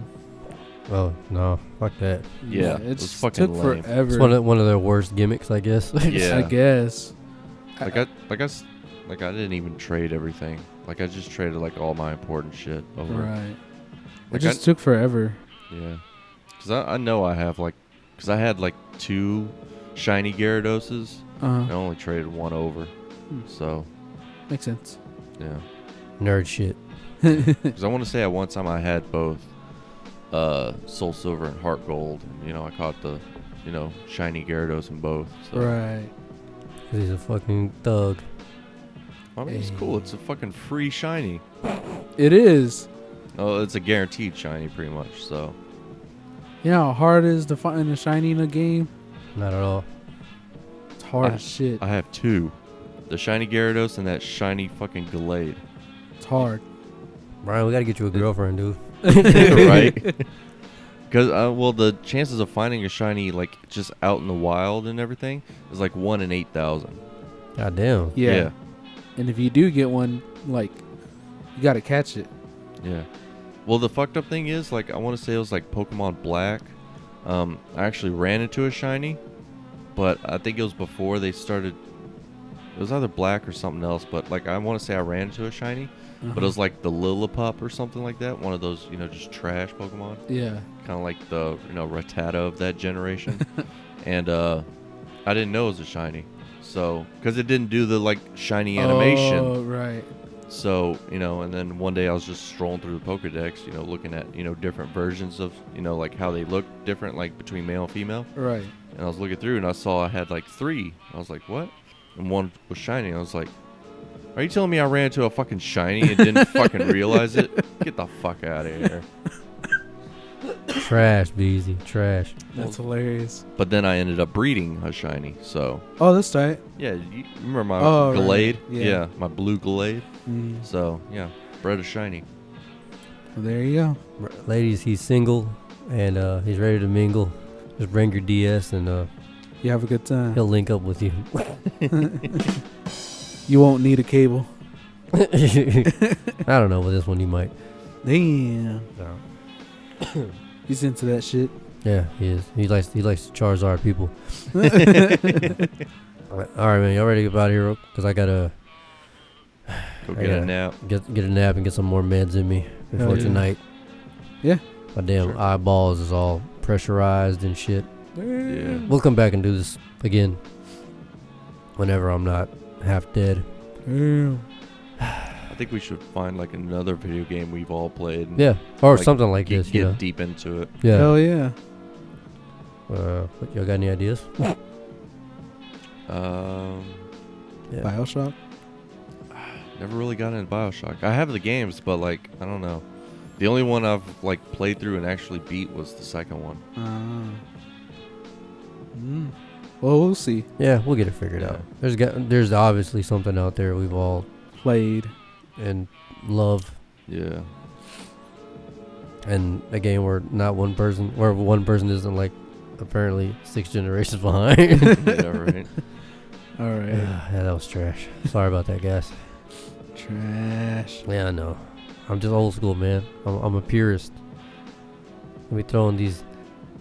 Speaker 1: Oh no, fuck that.
Speaker 3: Yeah, it was fucking
Speaker 2: took
Speaker 3: lame.
Speaker 2: forever.
Speaker 1: It's one of their worst gimmicks, I guess.
Speaker 3: Yeah,
Speaker 2: I guess.
Speaker 3: I didn't even trade everything. Like I just traded like all my important shit over.
Speaker 2: Right.
Speaker 3: Like
Speaker 2: it just took forever.
Speaker 3: Yeah, because I know I have because I had 2 shiny Gyarados. I only traded 1 over. So
Speaker 2: makes sense.
Speaker 3: Yeah.
Speaker 1: Nerd shit.
Speaker 3: Because I want to say at one time I had both Soul Silver and Heart Gold. And, I caught the, shiny Gyarados in both. So.
Speaker 2: Right.
Speaker 1: He's a fucking thug.
Speaker 3: I mean, it's cool. It's a fucking free shiny.
Speaker 2: It is.
Speaker 3: Oh, it's a guaranteed shiny pretty much, so.
Speaker 2: You know how hard it is to find a shiny in a game?
Speaker 1: Not at all.
Speaker 2: It's hard as shit.
Speaker 3: I have 2. The shiny Gyarados and that shiny fucking Gallade.
Speaker 2: It's hard.
Speaker 1: Brian, we gotta get you a girlfriend, dude.
Speaker 3: Right? Because, the chances of finding a shiny, just out in the wild and everything is 1 in 8,000.
Speaker 1: God damn.
Speaker 2: Yeah. And if you do get one, you gotta catch it.
Speaker 3: Yeah. Well, the fucked up thing is, I want to say it was Pokemon Black. I actually ran into a shiny, but I think it was before they started. It was either Black or something else, but I want to say I ran into a shiny, but it was the Lillipup or something like that. One of those, just trash Pokemon.
Speaker 2: Yeah.
Speaker 3: Kind of like the, Rattata of that generation. And I didn't know it was a shiny. So, because it didn't do the shiny animation.
Speaker 2: Oh, right.
Speaker 3: So, and then one day I was just strolling through the Pokedex, looking at, different versions of, like how they look different, like between male and female.
Speaker 2: Right.
Speaker 3: And I was looking through and I saw I had like 3. I was like, what? And one was shiny. I was like, are you telling me I ran into a fucking shiny and didn't fucking realize it? Get the fuck out of here.
Speaker 1: Trash, Beezy. Trash.
Speaker 2: That's hilarious.
Speaker 3: But then I ended up breeding a shiny, so.
Speaker 2: Oh, that's tight.
Speaker 3: Yeah, you remember my
Speaker 2: Right.
Speaker 3: Glade?
Speaker 2: Yeah.
Speaker 3: My blue Glade.
Speaker 2: Mm.
Speaker 3: So, yeah, bred a shiny.
Speaker 2: Well, there you go.
Speaker 1: Ladies, he's single and he's ready to mingle. Just bring your DS and
Speaker 2: You have a good time.
Speaker 1: he'll link up with you.
Speaker 2: You won't need a cable.
Speaker 1: I don't know, with this one you might.
Speaker 2: Damn.
Speaker 1: No.
Speaker 2: He's into that shit.
Speaker 1: Yeah, he is. He likes Charizard people. All right, man. Y'all ready to get out of here? Because I gotta
Speaker 3: Go get a nap.
Speaker 1: Get a nap and get some more meds in me before
Speaker 2: Hell yeah.
Speaker 1: tonight.
Speaker 2: Yeah.
Speaker 1: My damn eyeballs is all pressurized and shit.
Speaker 3: Yeah.
Speaker 1: We'll come back and do this again whenever I'm not half dead.
Speaker 2: Damn.
Speaker 3: I think we should find like another video game we've all played. And
Speaker 1: Yeah, or
Speaker 3: like,
Speaker 1: something like this. You know.
Speaker 3: Get deep into it.
Speaker 1: Yeah.
Speaker 2: Hell yeah.
Speaker 1: What, y'all got any ideas? Yeah.
Speaker 2: Bioshock.
Speaker 3: Never really got into Bioshock. I have the games, but like I don't know. The only one I've like played through and actually beat was the second one.
Speaker 2: Well, we'll see.
Speaker 1: Yeah, we'll get it figured out. There's obviously something out there we've all
Speaker 2: Played.
Speaker 1: and love,
Speaker 3: Yeah.
Speaker 1: and a game where one person isn't like apparently 6 generations behind.
Speaker 3: Yeah, right.
Speaker 2: All right.
Speaker 1: Yeah, that was trash. Sorry about that, guys.
Speaker 2: Trash.
Speaker 1: Yeah, I know. I'm just old school, man. I'm a purist. Let me throwing these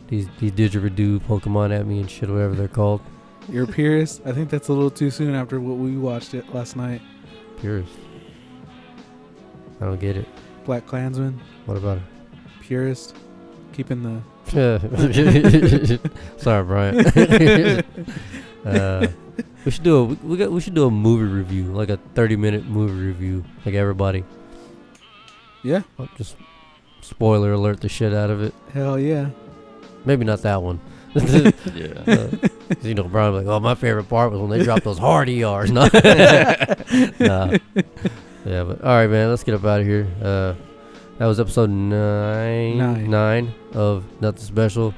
Speaker 1: didgeridoo Pokemon at me and shit, whatever they're called.
Speaker 2: You're a purist? I think that's a little too soon after what we watched it last night.
Speaker 1: Purist. I don't get it.
Speaker 2: Black Klansman.
Speaker 1: What about it?
Speaker 2: Purist. Keeping the...
Speaker 1: Sorry, Brian. We should do a movie review, like a 30-minute movie review, like everybody.
Speaker 2: Yeah.
Speaker 1: Just spoiler alert the shit out of it.
Speaker 2: Hell yeah.
Speaker 1: Maybe not that one.
Speaker 3: Yeah.
Speaker 1: Brian was like, oh, my favorite part was when they dropped those hard ERs. Nah. Yeah, but all right, man, let's get up out of here. That was episode 9 of Nothing Special.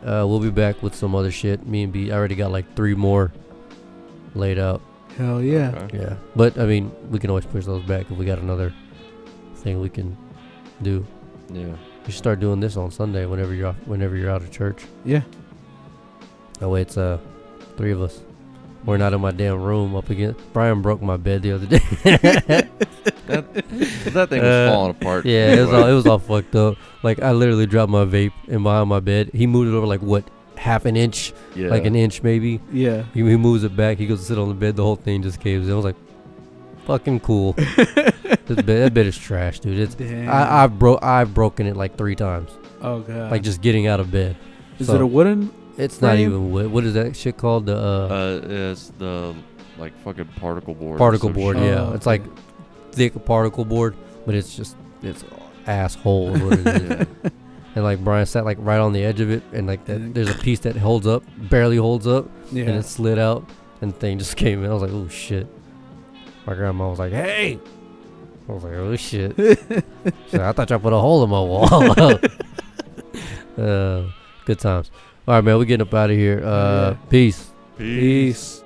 Speaker 1: We'll be back with some other shit. Me and B, I already got like 3 more laid out.
Speaker 2: Hell yeah.
Speaker 3: Okay.
Speaker 1: Yeah, but I mean, we can always push those back if we got another thing we can do.
Speaker 3: Yeah.
Speaker 1: We should start doing this on Sunday whenever you're out of church.
Speaker 2: Yeah.
Speaker 1: That way it's 3 of us. We're not in my damn room up against. Brian broke my bed the other day.
Speaker 3: That thing was falling apart.
Speaker 1: Yeah, it was all fucked up. Like I literally dropped my vape in behind my bed. He moved it over like what, half an inch,
Speaker 3: Yeah.
Speaker 1: like an inch maybe.
Speaker 2: Yeah.
Speaker 1: He moves it back. He goes to sit on the bed. The whole thing just caves in. I was like, fucking cool. That bed is trash, dude. It's
Speaker 2: Damn.
Speaker 1: I've broken it like 3 times.
Speaker 2: Oh god.
Speaker 1: Like just getting out of bed.
Speaker 2: Is it a wooden?
Speaker 1: It's not
Speaker 2: frame?
Speaker 1: even wood. What is that shit called?
Speaker 3: It's the like fucking particle board. or
Speaker 1: Particle
Speaker 3: some
Speaker 1: board.
Speaker 3: shit.
Speaker 1: Yeah,
Speaker 2: Oh,
Speaker 1: it's
Speaker 2: okay.
Speaker 1: like thick particle board, but it's asshole. Is what it is.
Speaker 3: Yeah.
Speaker 1: And like Brian sat like right on the edge of it, and like there's a piece that holds up, barely holds up,
Speaker 2: Yeah.
Speaker 1: and it slid out, and the thing just came in. I was like, oh shit. My grandma was like, hey. I was like, oh shit. She's like, I thought y'all put a hole in my wall. Good times. All right, man, we're getting up out of here.
Speaker 2: Yeah.
Speaker 1: Peace.
Speaker 2: Peace.